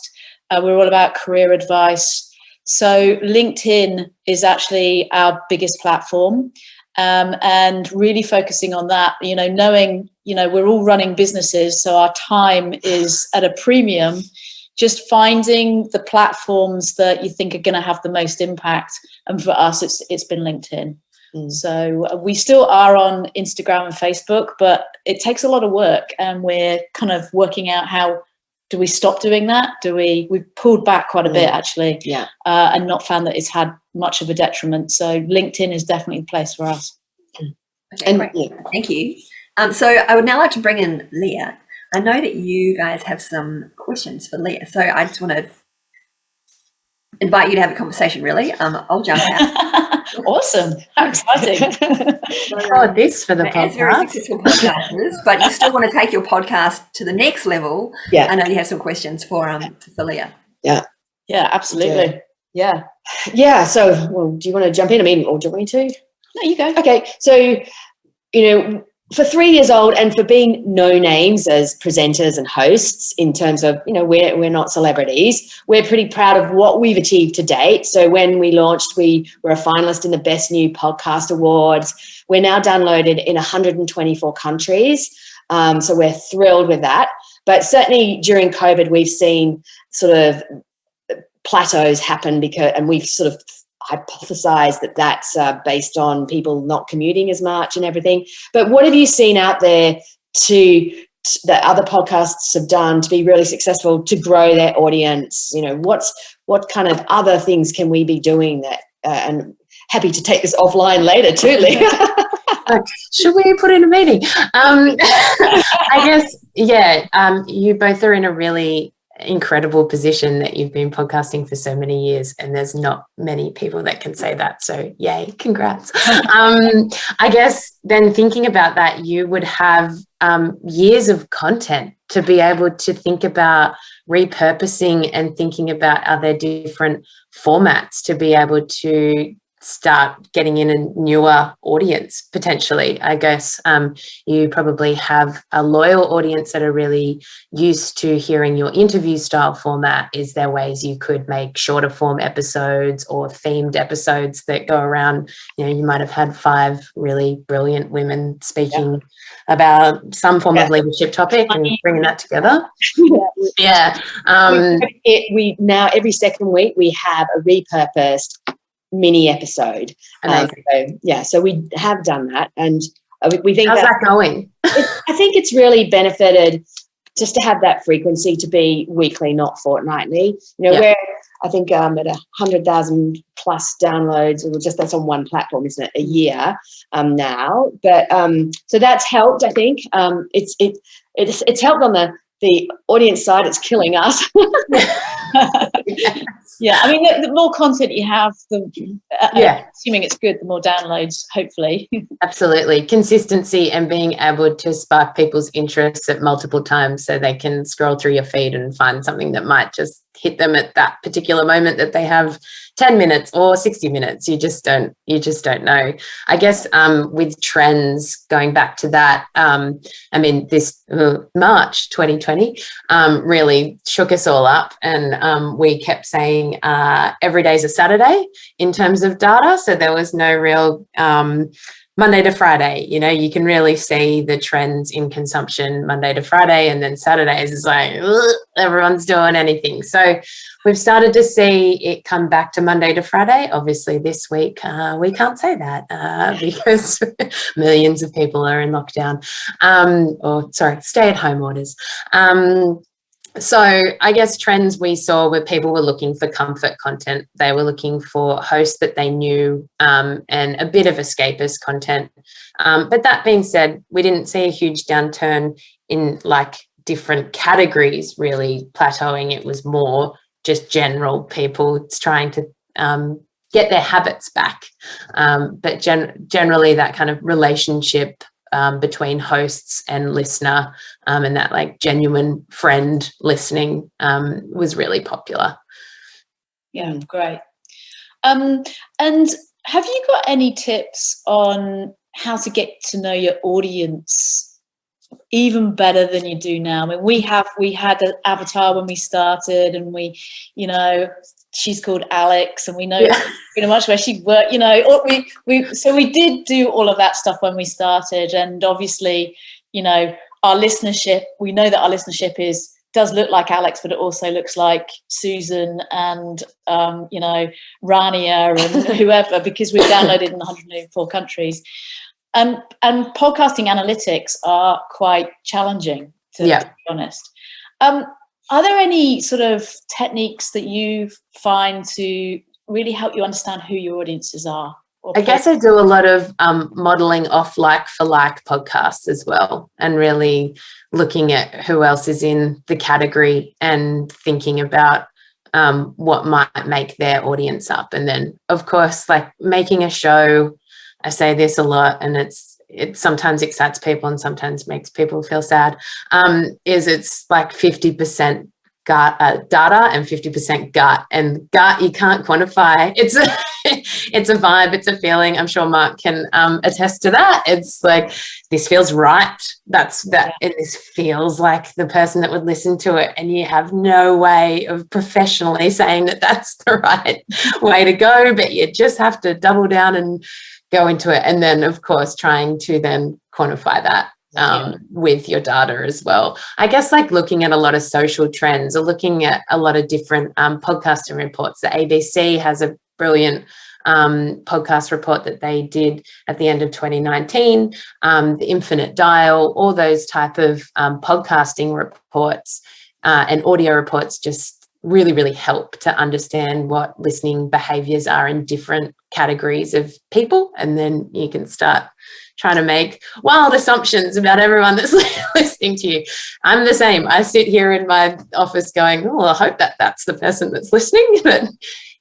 We're all about career advice. So LinkedIn is actually our biggest platform. And really focusing on that, knowing, we're all running businesses, so our time is at a premium. Just finding the platforms that you think are going to have the most impact. And for us, it's been LinkedIn. So we still are on Instagram and Facebook, but it takes a lot of work, and we're kind of working out how do we stop doing that? We've pulled back quite a bit actually, and not found that it's had much of a detriment. So LinkedIn is definitely the place for us. Okay, great. Thank you. So I would now like to bring in Leah. I know that you guys have some questions for Leah, so I just want to invite you to have a conversation, really. I'll jump out. Awesome. How exciting. This for the podcast. Very successful podcasters, but you still want to take your podcast to the next level. Yeah. I know you have some questions for Leah. Yeah. Yeah, absolutely. Yeah. Yeah. So, do you want to jump in? Or do you want me to? No, you go. Okay. So, for 3 years old, and for being no names as presenters and hosts, in terms of, we're not celebrities, we're pretty proud of what we've achieved to date. So when we launched, we were a finalist in the Best New Podcast Awards. We're now downloaded in 124 countries. So we're thrilled with that. But certainly during COVID, we've seen sort of plateaus happen, and we've sort of hypothesized that that's based on people not commuting as much and everything. But what have you seen out there to that other podcasts have done to be really successful to grow their audience? You know, what kind of other things can we be doing that? And happy to take this offline later too, Leah. Should we put in a meeting? I guess, you both are in a really incredible position that you've been podcasting for so many years, and there's not many people that can say that. So yay, congrats. I guess then thinking about that, you would have years of content to be able to think about repurposing and thinking about other different formats to be able to start getting in a newer audience potentially. I guess you probably have a loyal audience that are really used to hearing your interview style format. Is there ways you could make shorter form episodes or themed episodes that go around? You know, you might have had 5 really brilliant women speaking about some form of leadership topic and bringing that together. We now every second week we have a repurposed mini episode. So we have done that, and we think how's that going? I think it's really benefited just to have that frequency to be weekly, not fortnightly. You know, we're I think at 100,000 plus downloads, or just that's on one platform, isn't it? A year now, but so that's helped. I think it's helped on the audience side. It's killing us. Yeah, I mean, the more content you have, assuming it's good, the more downloads, hopefully. Absolutely. Consistency and being able to spark people's interests at multiple times so they can scroll through your feed and find something that might just hit them at that particular moment that they have 10 minutes or 60 minutes. You just don't know. I guess with trends, going back to that, I mean, this March 2020 really shook us all up, and we kept saying every day's a Saturday in terms of data. So there was no real Monday to Friday. You know, you can really see the trends in consumption Monday to Friday, and then Saturdays is like everyone's doing anything. So we've started to see it come back to Monday to Friday. Obviously this week we can't say that because millions of people are in lockdown, stay-at-home orders. So I guess trends we saw were people were looking for comfort content. They were looking for hosts that they knew and a bit of escapist content. But that being said, we didn't see a huge downturn in like different categories really plateauing. It was more just general people trying to get their habits back. But generally that kind of relationship between hosts and listener and that like genuine friend listening was really popular. Yeah, great. And have you got any tips on how to get to know your audience even better than you do now? I mean, we had an avatar when we started, and we, you know, she's called Alex, and we know pretty much where she worked, you know, so we did do all of that stuff when we started. And obviously, you know, our listenership, we know that our listenership does look like Alex, but it also looks like Susan and, you know, Rania and whoever, because we've downloaded in 104 countries. And podcasting analytics are quite challenging, to be honest. Are there any sort of techniques that you find to really help you understand who your audiences are? I guess I do a lot of modeling off like for like podcasts as well, and really looking at who else is in the category and thinking about what might make their audience up. And then, of course, like making a show, I say this a lot, and it sometimes excites people and sometimes makes people feel sad, is it's like 50% data and 50% gut. And gut you can't quantify. It's a vibe, it's a feeling. I'm sure Mark can attest to that. It's like, this feels right. And this feels like the person that would listen to it, and you have no way of professionally saying that that's the right way to go, but you just have to double down and go into it. And then, of course, trying to then quantify that with your data as well. I guess like looking at a lot of social trends or looking at a lot of different podcasting reports. The ABC has a brilliant podcast report that they did at the end of 2019, the Infinite Dial, all those type of podcasting reports and audio reports just really, really help to understand what listening behaviours are in different categories of people. And then you can start trying to make wild assumptions about everyone that's listening to you. I'm the same. I sit here in my office going, oh, I hope that that's the person that's listening, but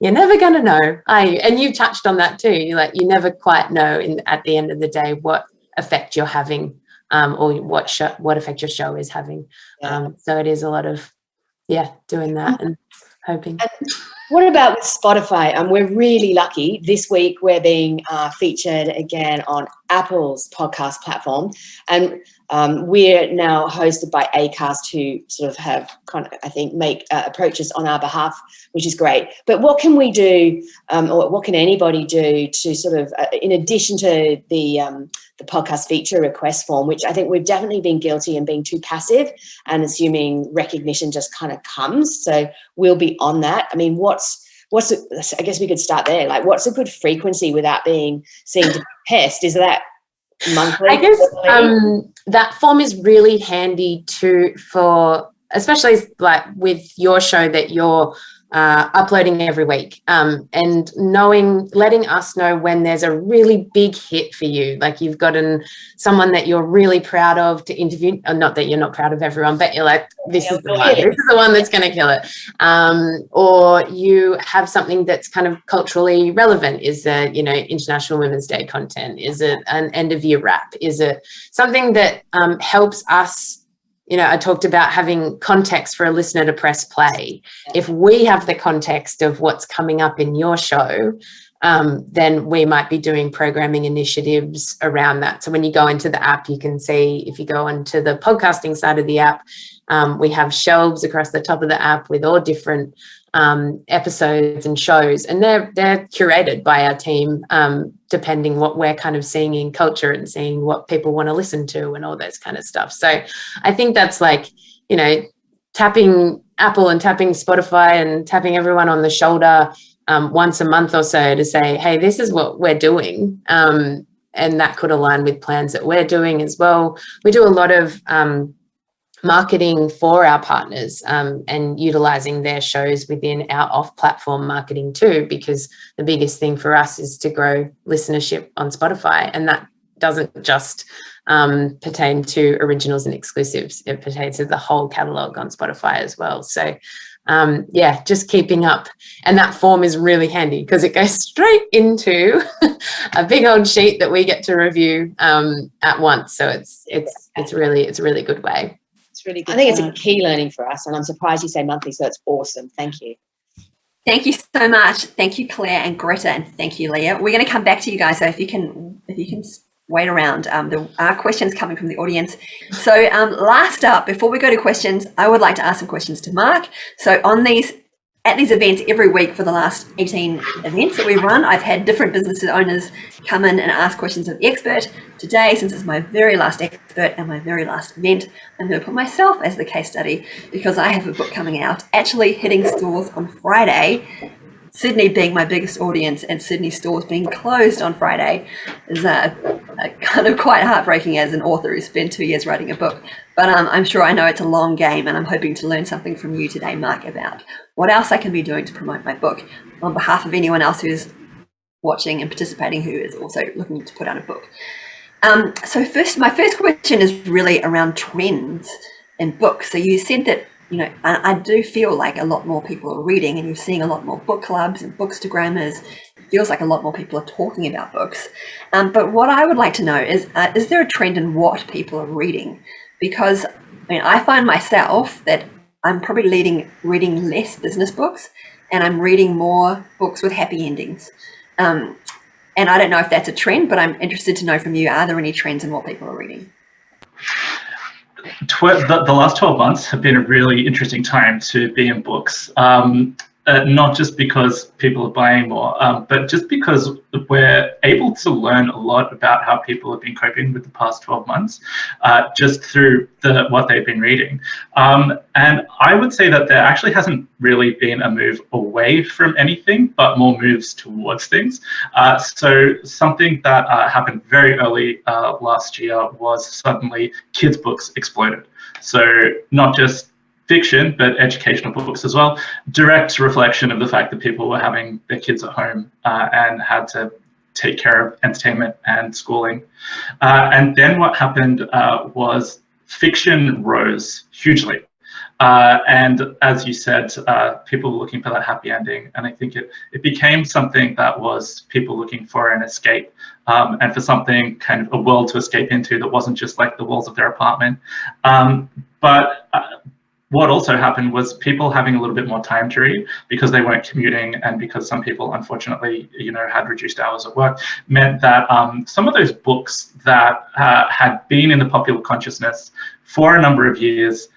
you're never going to know. And you touched on that too. You never quite know at the end of the day what effect you're having or what effect your show is having. Yeah. So it is a lot of, doing that and hoping. And what about with Spotify? We're really lucky. This week we're being featured again on Apple's podcast platform, and we're now hosted by Acast, who sort of have make approaches on our behalf, which is great. But what can we do, or what can anybody do to sort of, in addition to the podcast feature request form, which I think we've definitely been guilty in being too passive and assuming recognition just kind of comes. So we'll be on that. I mean, I guess we could start there. Like, what's a good frequency without being seen to be a pest? Is that monthly? I guess that form is really handy for, especially like with your show that you're uploading every week, and letting us know when there's a really big hit for you, like you've gotten someone that you're really proud of to interview, not that you're not proud of everyone, but you're like, this is the one that's going to kill it, or you have something that's kind of culturally relevant. Is it International Women's Day content? Is it an end of year wrap? Is it something that helps us? I talked about having context for a listener to press play. If we have the context of what's coming up in your show, then we might be doing programming initiatives around that. So when you go into the app, you can see, if you go onto the podcasting side of the app, we have shelves across the top of the app with all different episodes and shows, and they're curated by our team, depending what we're kind of seeing in culture and seeing what people want to listen to and all those kind of stuff. So I think that's like, tapping Apple and tapping Spotify and tapping everyone on the shoulder once a month or so to say, hey, this is what we're doing. And that could align with plans that we're doing as well. We do a lot of marketing for our partners, and utilizing their shows within our off-platform marketing too, because the biggest thing for us is to grow listenership on Spotify, and that doesn't just pertain to originals and exclusives. It pertains to the whole catalogue on Spotify as well. So just keeping up, and that form is really handy because it goes straight into a big old sheet that we get to review at once. So it's a really good way. Really good. I think it's a key learning for us, and I'm surprised you say monthly, so it's awesome. Thank you. Thank you so much. Thank you, Claire and Greta, and thank you, Leah. We're going to come back to you guys, so if you can wait around. There are questions coming from the audience. So last up, before we go to questions, I would like to ask some questions to Mark. So at these events every week for the last 18 events that we run, I've had different business owners come in and ask questions of the expert. Today, since it's my very last expert and my very last event, I'm going to put myself as the case study because I have a book coming out, actually hitting stores on Friday. Sydney being my biggest audience and Sydney stores being closed on Friday is kind of quite heartbreaking as an author who spent 2 years writing a book. But I'm sure I know it's a long game, and I'm hoping to learn something from you today, Mark, about what else I can be doing to promote my book on behalf of anyone else who's watching and participating who is also looking to put out a book. So my first question is really around trends in books. So you said that, I do feel like a lot more people are reading, and you're seeing a lot more book clubs and bookstagrammers. It feels like a lot more people are talking about books. But what I would like to know is there a trend in what people are reading? Because I find myself that I'm probably reading less business books, and I'm reading more books with happy endings. And I don't know if that's a trend, but I'm interested to know from you, are there any trends in what people are reading? The last 12 months have been a really interesting time to be in books. not just because people are buying more, but just because we're able to learn a lot about how people have been coping with the past 12 months just through what they've been reading. And I would say that there actually hasn't really been a move away from anything, but more moves towards things. So something that happened very early last year was suddenly kids' books exploded. So not just fiction, but educational books as well. Direct reflection of the fact that people were having their kids at home and had to take care of entertainment and schooling. And then what happened was fiction rose hugely. And as you said, people were looking for that happy ending. And I think it became something that was people looking for an escape and for something kind of a world to escape into that wasn't just like the walls of their apartment. But what also happened was people having a little bit more time to read because they weren't commuting, and because some people, unfortunately, had reduced hours at work, meant that some of those books that had been in the popular consciousness for a number of years,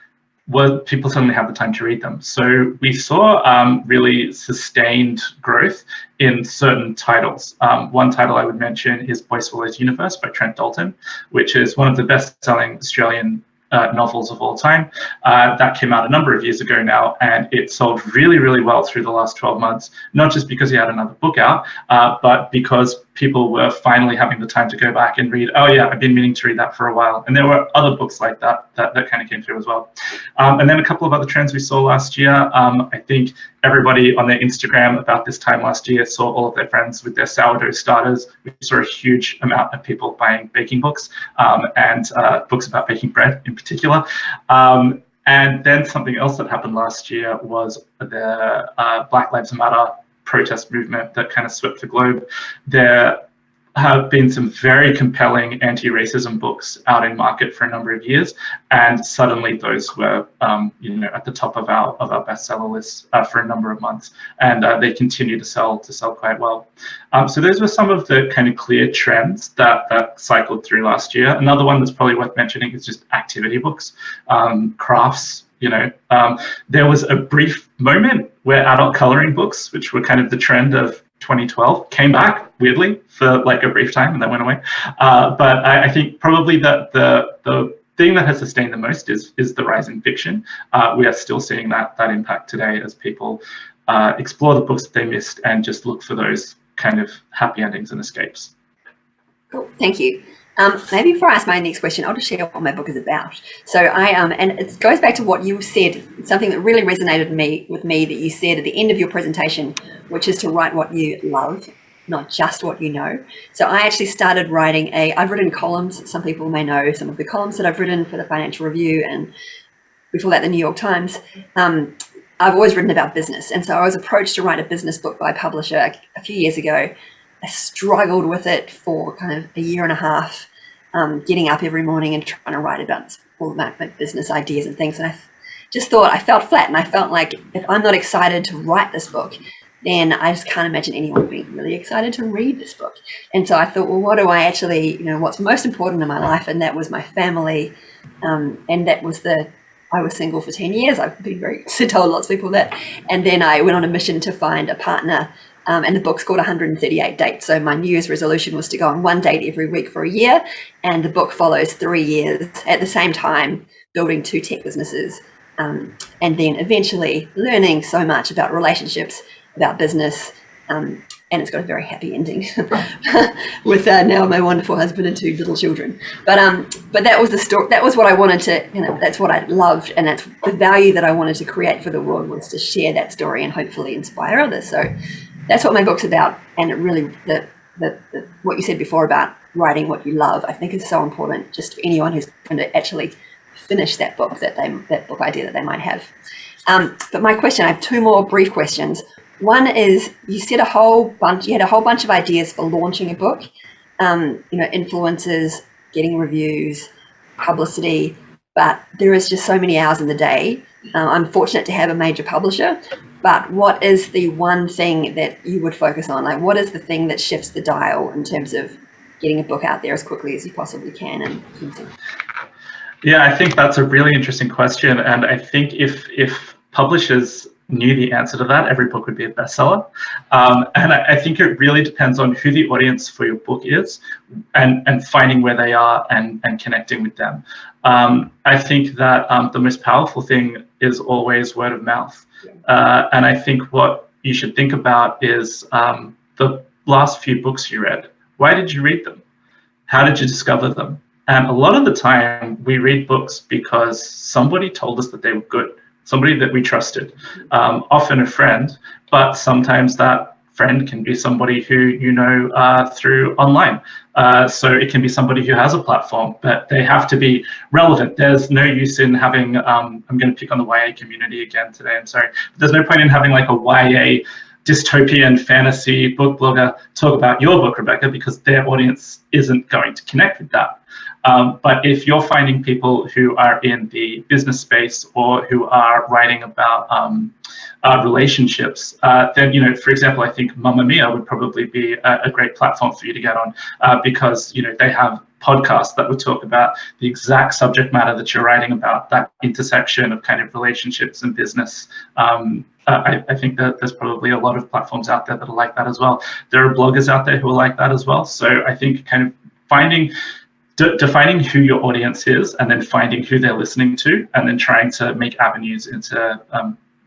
people suddenly have the time to read them. So we saw really sustained growth in certain titles. One title I would mention is Boy Swallows Universe by Trent Dalton, which is one of the best-selling Australian novels of all time. That came out a number of years ago now, and it sold really, really well through the last 12 months, not just because he had another book out, but because people were finally having the time to go back and read, oh yeah, I've been meaning to read that for a while. And there were other books like that kind of came through as well. And then a couple of other trends we saw last year. I think everybody on their Instagram about this time last year saw all of their friends with their sourdough starters. We saw a huge amount of people buying baking books and books about baking bread in particular. And then something else that happened last year was the Black Lives Matter protest movement that kind of swept the globe. There have been some very compelling anti-racism books out in market for a number of years, and suddenly those were at the top of our bestseller list for a number of months, and they continue to sell quite well. So those were some of the kind of clear trends that cycled through last year. Another one that's probably worth mentioning is just activity books, crafts. There was a brief moment where adult coloring books, which were kind of the trend of 2012, came back weirdly for like a brief time and then went away. But I think probably that the thing that has sustained the most is the rise in fiction. We are still seeing that impact today as people explore the books that they missed and just look for those kind of happy endings and escapes. Cool, thank you. Maybe before I ask my next question, I'll just share what my book is about. So and it goes back to what you said, something that really resonated with me that you said at the end of your presentation, which is to write what you love, not just what you know. So I actually started writing I've written columns. Some people may know some of the columns that I've written for the Financial Review and before that the New York Times. I've always written about business. And so I was approached to write a business book by a publisher a few years ago. I struggled with it for kind of a year and a half, getting up every morning and trying to write about all of my business ideas and things. And I just thought I felt flat, and I felt like if I'm not excited to write this book, then I just can't imagine anyone being really excited to read this book. And so I thought, well, what do I actually, what's most important in my life? And that was my family. And that was I was single for 10 years. I've been told lots of people that. And then I went on a mission to find a partner. And the book's called 138 Dates. So my New Year's resolution was to go on one date every week for a year. And the book follows 3 years at the same time, building 2 tech businesses. And then eventually learning so much about relationships, about business. And it's got a very happy ending with now my wonderful husband and 2 little children. But that was the story. That was what I wanted to, that's what I loved. And that's the value that I wanted to create for the world, was to share that story and hopefully inspire others. So that's what my book's about. And it really, what you said before about writing what you love, I think is so important just for anyone who's going to actually finish that book, that book idea that they might have. But my question, I have 2 more brief questions. One is, you had a whole bunch of ideas for launching a book, influencers, getting reviews, publicity, but there is just so many hours in the day. I'm fortunate to have a major publisher, but what is the one thing that you would focus on? Like, what is the thing that shifts the dial in terms of getting a book out there as quickly as you possibly can? Yeah, I think that's a really interesting question. And I think if publishers knew the answer to that, every book would be a bestseller. And I think it really depends on who the audience for your book is, and finding where they are and connecting with them. I think that the most powerful thing is always word of mouth. And I think what you should think about is the last few books you read. Why did you read them? How did you discover them? And a lot of the time we read books because somebody told us that they were good, somebody that we trusted, often a friend, but sometimes that friend can be somebody who you know through online. So it can be somebody who has a platform, but they have to be relevant. There's no use in having, I'm going to pick on the YA community again today, I'm sorry. There's no point in having like a YA dystopian fantasy book blogger talk about your book, Rebekah, because their audience isn't going to connect with that. But if you're finding people who are in the business space or who are writing about relationships, then, you know, for example, I think Mamma Mia would probably be a great platform for you to get on, because, you know, they have podcasts that would talk about the exact subject matter that you're writing about, that intersection of kind of relationships and business. I think that there's probably a lot of platforms out there that are like that as well. There are bloggers out there who are like that as well. So I think kind of defining who your audience is, and then finding who they're listening to, and then trying to make avenues into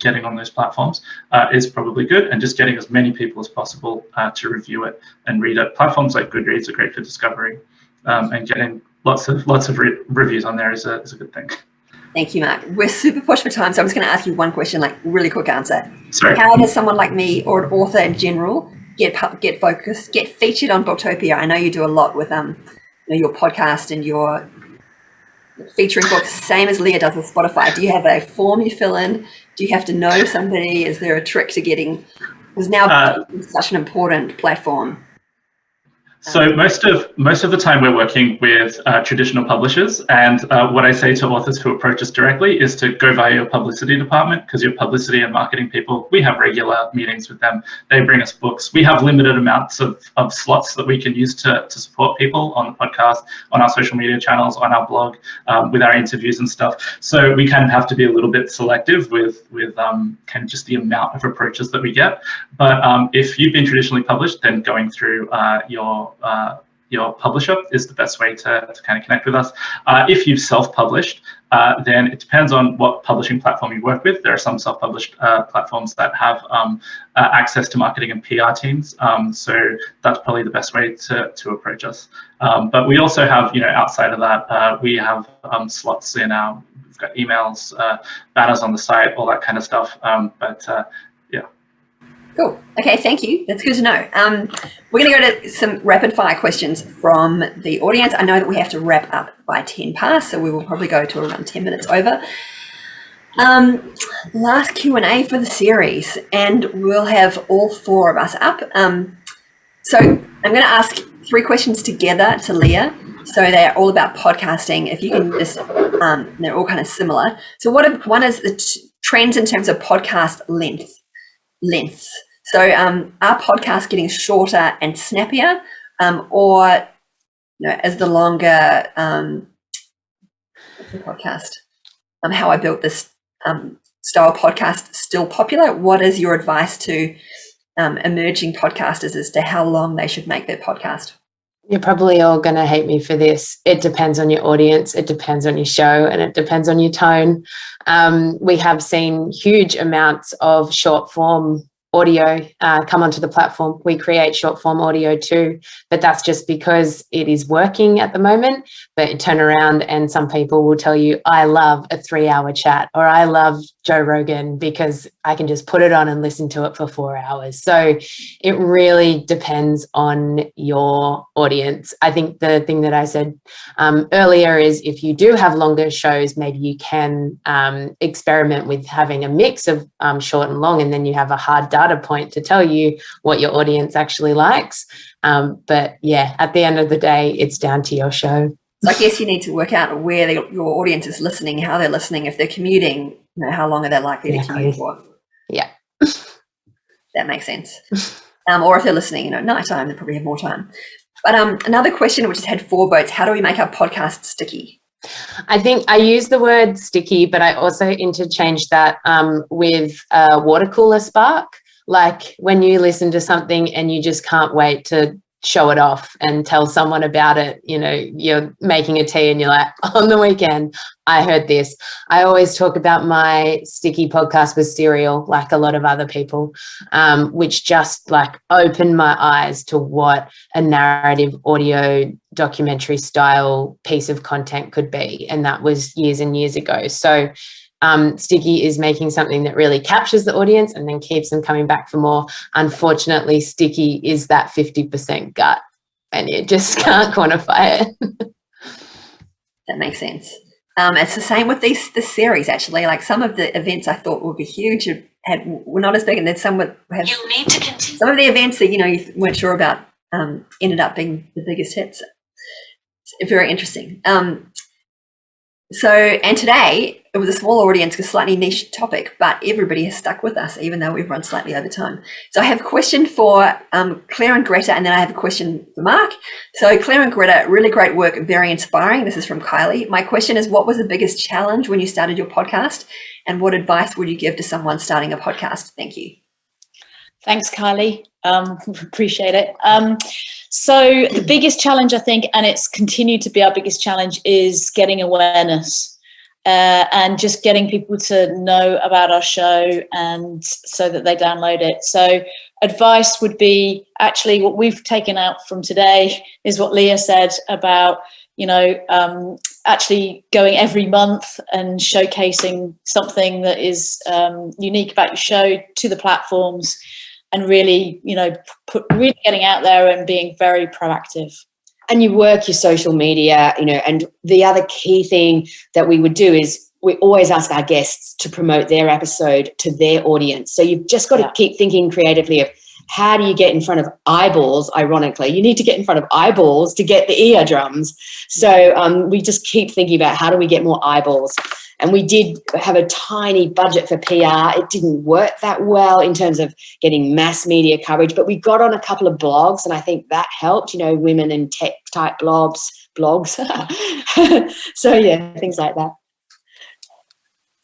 getting on those platforms is probably good, and just getting as many people as possible to review it and read it. Platforms like Goodreads are great for discovery, and getting lots of reviews on there is a good thing. Thank you, Mark. We're super pushed for time, so I'm just going to ask you one question, like really quick answer. Sorry. How does someone like me or an author in general get focused, get featured on Booktopia? I know you do a lot with your podcast and your featuring books, same as Leah does with Spotify. Do you have a form you fill in? Do you have to know somebody? Is there a trick to getting? Because now it's such an important platform. So most of the time we're working with traditional publishers, and what I say to authors who approach us directly is to go via your publicity department, because your publicity and marketing people, we have regular meetings with them. They bring us books. We have limited amounts of slots that we can use to support people on the podcast, on our social media channels, on our blog, with our interviews and stuff. So we kind of have to be a little bit selective with kind of just the amount of approaches that we get. But if you've been traditionally published, then going through your publisher is the best way to kind of connect with us. If you've self-published, then it depends on what publishing platform you work with. There are some self-published platforms that have access to marketing and PR teams, so that's probably the best way to approach us. But we also have, outside of that, we have slots in our, we've got emails, banners on the site, all that kind of stuff. Yeah. Cool. Okay, thank you. That's good to know. We're going to go to some rapid fire questions from the audience. I know that we have to wrap up by 10 past, so we will probably go to around 10 minutes over. Last Q&A for the series, and we'll have all four of us up. So I'm going to ask 3 questions together to Leah. So they're all about podcasting. If you can just, they're all kind of similar. So one is the trends in terms of podcast lengths. So are podcasts getting shorter and snappier, or as the longer what's the podcast? How I Built This style podcast still popular? What is your advice to emerging podcasters as to how long they should make their podcast? You're probably all going to hate me for this. It depends on your audience, it depends on your show, and it depends on your tone. We have seen huge amounts of short form audio come onto the platform. We create short form audio too, but that's just because it is working at the moment. But turn around and some people will tell you, I love a 3-hour chat, or I love Joe Rogan because I can just put it on and listen to it for 4 hours. So it really depends on your audience. I think the thing that I said earlier is if you do have longer shows, maybe you can experiment with having a mix of short and long, and then you have a hard data point to tell you what your audience actually likes. But yeah, at the end of the day, it's down to your show. So I guess you need to work out where your audience is listening, how they're listening. If they're commuting, how long are they likely to commute for? Yeah. That makes sense. Or if they're listening, nighttime, they probably have more time. But another question which has had 4 votes, how do we make our podcast sticky? I think I use the word sticky, but I also interchange that with water cooler spark. Like when you listen to something and you just can't wait to show it off and tell someone about it. You know, you're making a tea and you're like, on the weekend, I heard this. I always talk about my sticky podcast with Serial, like a lot of other people, which just like opened my eyes to what a narrative audio documentary style piece of content could be. And that was years and years ago. So Sticky is making something that really captures the audience and then keeps them coming back for more. Unfortunately, Sticky is that 50% gut and you just can't quantify it. That makes sense. It's the same with this series, actually. Like some of the events I thought would be huge were not as big, and then some would have. You need to continue. Some of the events that you weren't sure about ended up being the biggest hits. It's very interesting. And today it was a small audience, a slightly niche topic, but everybody has stuck with us, even though we've run slightly over time. So I have a question for Claire and Greta, and then I have a question for Mark. So Claire and Greta, really great work, very inspiring. This is from Kylie. My question is, what was the biggest challenge when you started your podcast, and what advice would you give to someone starting a podcast? Thank you. Thanks, Kylie. Appreciate it. So the biggest challenge, I think, and it's continued to be our biggest challenge, is getting awareness and just getting people to know about our show and so that they download it. So advice would be, actually what we've taken out from today is what Leah said about, actually going every month and showcasing something that is unique about your show to the platforms. And really, really getting out there and being very proactive. And you work your social media, and the other key thing that we would do is we always ask our guests to promote their episode to their audience. So you've just got to keep thinking creatively of how do you get in front of eyeballs. Ironically, you need to get in front of eyeballs to get the eardrums. So we just keep thinking about how do we get more eyeballs. And we did have a tiny budget for PR. It didn't work that well in terms of getting mass media coverage, but we got on a couple of blogs, and I think that helped, women and tech type blogs. So yeah, things like that.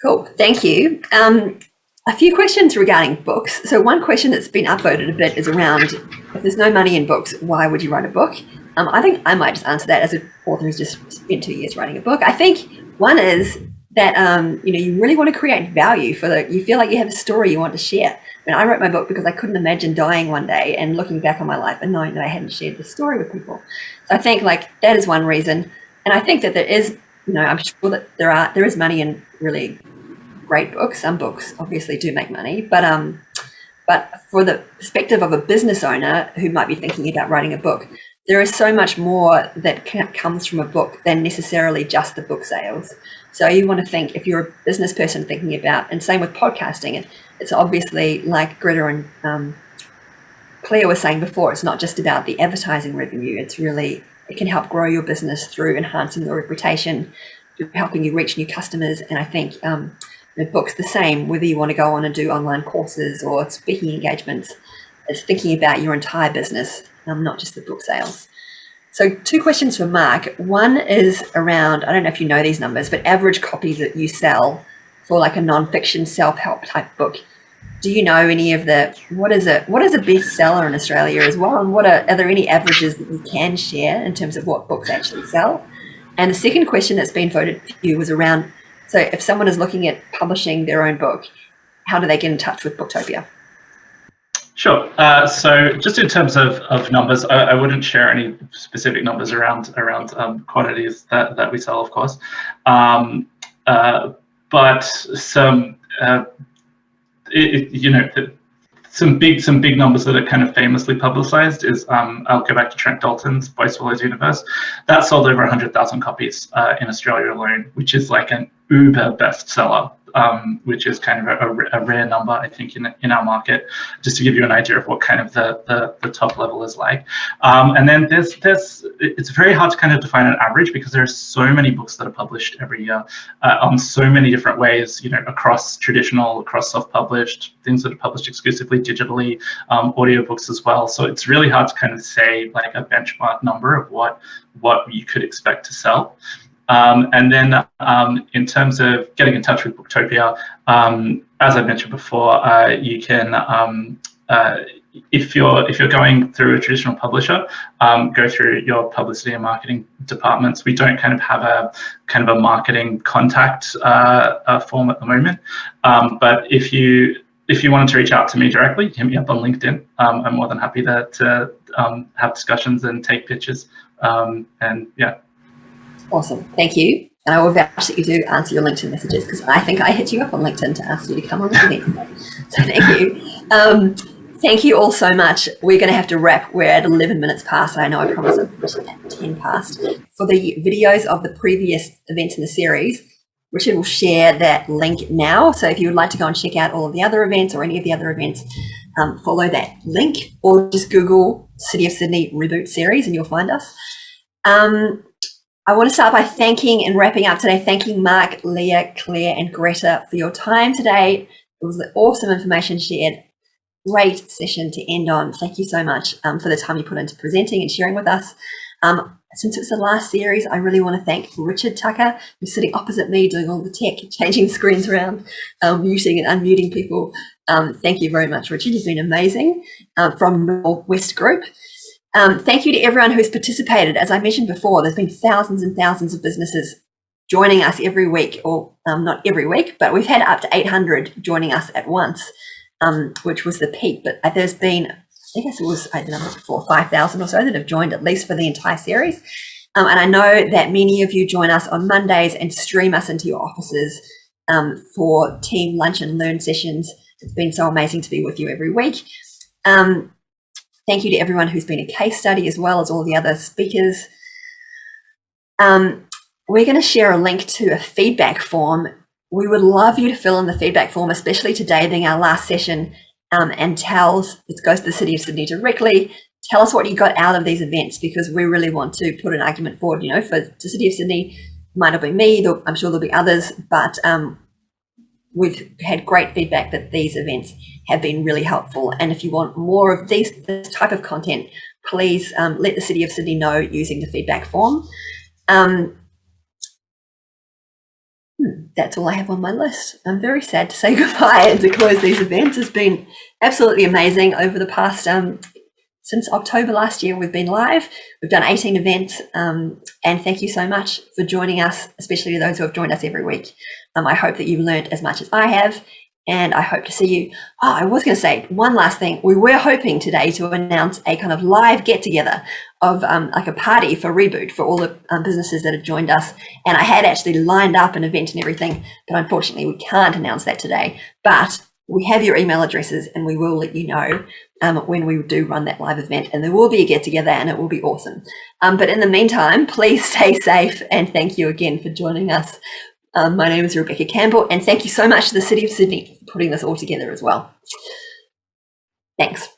Cool, thank you. A few questions regarding books. So one question that's been upvoted a bit is around, if there's no money in books, why would you write a book? I think I might just answer that as an author who's just spent 2 years writing a book. I think one is that you really want to create value you feel like you have a story you want to share. I wrote my book because I couldn't imagine dying one day and looking back on my life and knowing that I hadn't shared the story with people. So I think that is one reason. And I think that there is, I'm sure that there is money in really great books. Some books obviously do make money, but for the perspective of a business owner who might be thinking about writing a book, there is so much more that comes from a book than necessarily just the book sales. So you want to think, if you're a business person thinking about, and same with podcasting, it's obviously like Greta and Claire was saying before, it's not just about the advertising revenue. It can help grow your business through enhancing your reputation, through helping you reach new customers. And I think the book's the same, whether you want to go on and do online courses or speaking engagements. It's thinking about your entire business, not just the book sales. So 2 questions for Mark. One is around, I don't know if you know these numbers, but average copies that you sell for like a non-fiction self-help type book. Do you know any of what is a bestseller in Australia as well? And are there any averages that you can share in terms of what books actually sell? And the second question that's been voted for you was around, so if someone is looking at publishing their own book, how do they get in touch with Booktopia? Sure. So just in terms of numbers, I wouldn't share any specific numbers around quantities that we sell, of course. But some, some big numbers that are kind of famously publicized is, I'll go back to Trent Dalton's Boy Swallows Universe. That sold over 100,000 copies in Australia alone, which is like an uber bestseller. Which is kind of a rare number, I think, in our market, just to give you an idea of what kind of the top level is like. And then it's very hard to kind of define an average because there are so many books that are published every year on so many different ways, across traditional, across self-published, things that are published exclusively digitally, audiobooks as well. So it's really hard to kind of say like a benchmark number of what you could expect to sell. And then in terms of getting in touch with Booktopia, as I mentioned before, you can, if you're going through a traditional publisher, go through your publicity and marketing departments. We don't kind of have a marketing contact form at the moment, but if you wanted to reach out to me directly, hit me up on LinkedIn. I'm more than happy to have discussions and take pictures. And yeah. Awesome, thank you. And I will vouch that you do answer your LinkedIn messages, because I think I hit you up on LinkedIn to ask you to come on the event. So thank you. Thank you all so much. We're going to have to wrap. We're at 11 minutes past. I know I promised I'm finishing at 10 past. For the videos of the previous events in the series, Richard will share that link now. So if you would like to go and check out all of the other events or any of the other events, follow that link, or just Google City of Sydney Reboot series and you'll find us. I want to start by thanking and wrapping up today, thanking Mark, Leah, Claire and Greta for your time today. It was awesome information shared. Great session to end on. Thank you so much for the time you put into presenting and sharing with us. Since it's the last series, I really want to thank Richard Tucker, who's sitting opposite me doing all the tech, changing screens around, muting and unmuting people. Thank you very much, Richard. You've been amazing from West Group. Thank you to everyone who's participated. As I mentioned before, there's been thousands and thousands of businesses joining us every week, or not every week, but we've had up to 800 joining us at once, which was the peak. But there's been, I guess it was, I had the number before, 5,000 or so that have joined at least for the entire series. And I know that many of you join us on Mondays and stream us into your offices for team lunch and learn sessions. It's been so amazing to be with you every week. Thank you to everyone who's been a case study, as well as all the other speakers. We're going to share a link to a feedback form. We would love you to fill in the feedback form, especially today being our last session, and it goes to the City of Sydney directly. Tell us what you got out of these events, because we really want to put an argument forward, for the City of Sydney. Might not be me, I'm sure there'll be others, but we've had great feedback that these events have been really helpful. And if you want more of this type of content, please let the City of Sydney know using the feedback form. That's all I have on my list. I'm very sad to say goodbye and to close these events. It's been absolutely amazing over the past, since October last year, we've been live. We've done 18 events, and thank you so much for joining us, especially those who have joined us every week. I hope that you've learned as much as I have, and I hope to see you. Oh, I was going to say one last thing. We were hoping today to announce a kind of live get-together of like a party for Reboot for all the businesses that have joined us. And I had actually lined up an event and everything, but unfortunately we can't announce that today. But we have your email addresses and we will let you know when we do run that live event, and there will be a get-together and it will be awesome. But in the meantime, please stay safe, and thank you again for joining us. My name is Rebekah Campbell, and thank you so much to the City of Sydney for putting this all together as well. Thanks.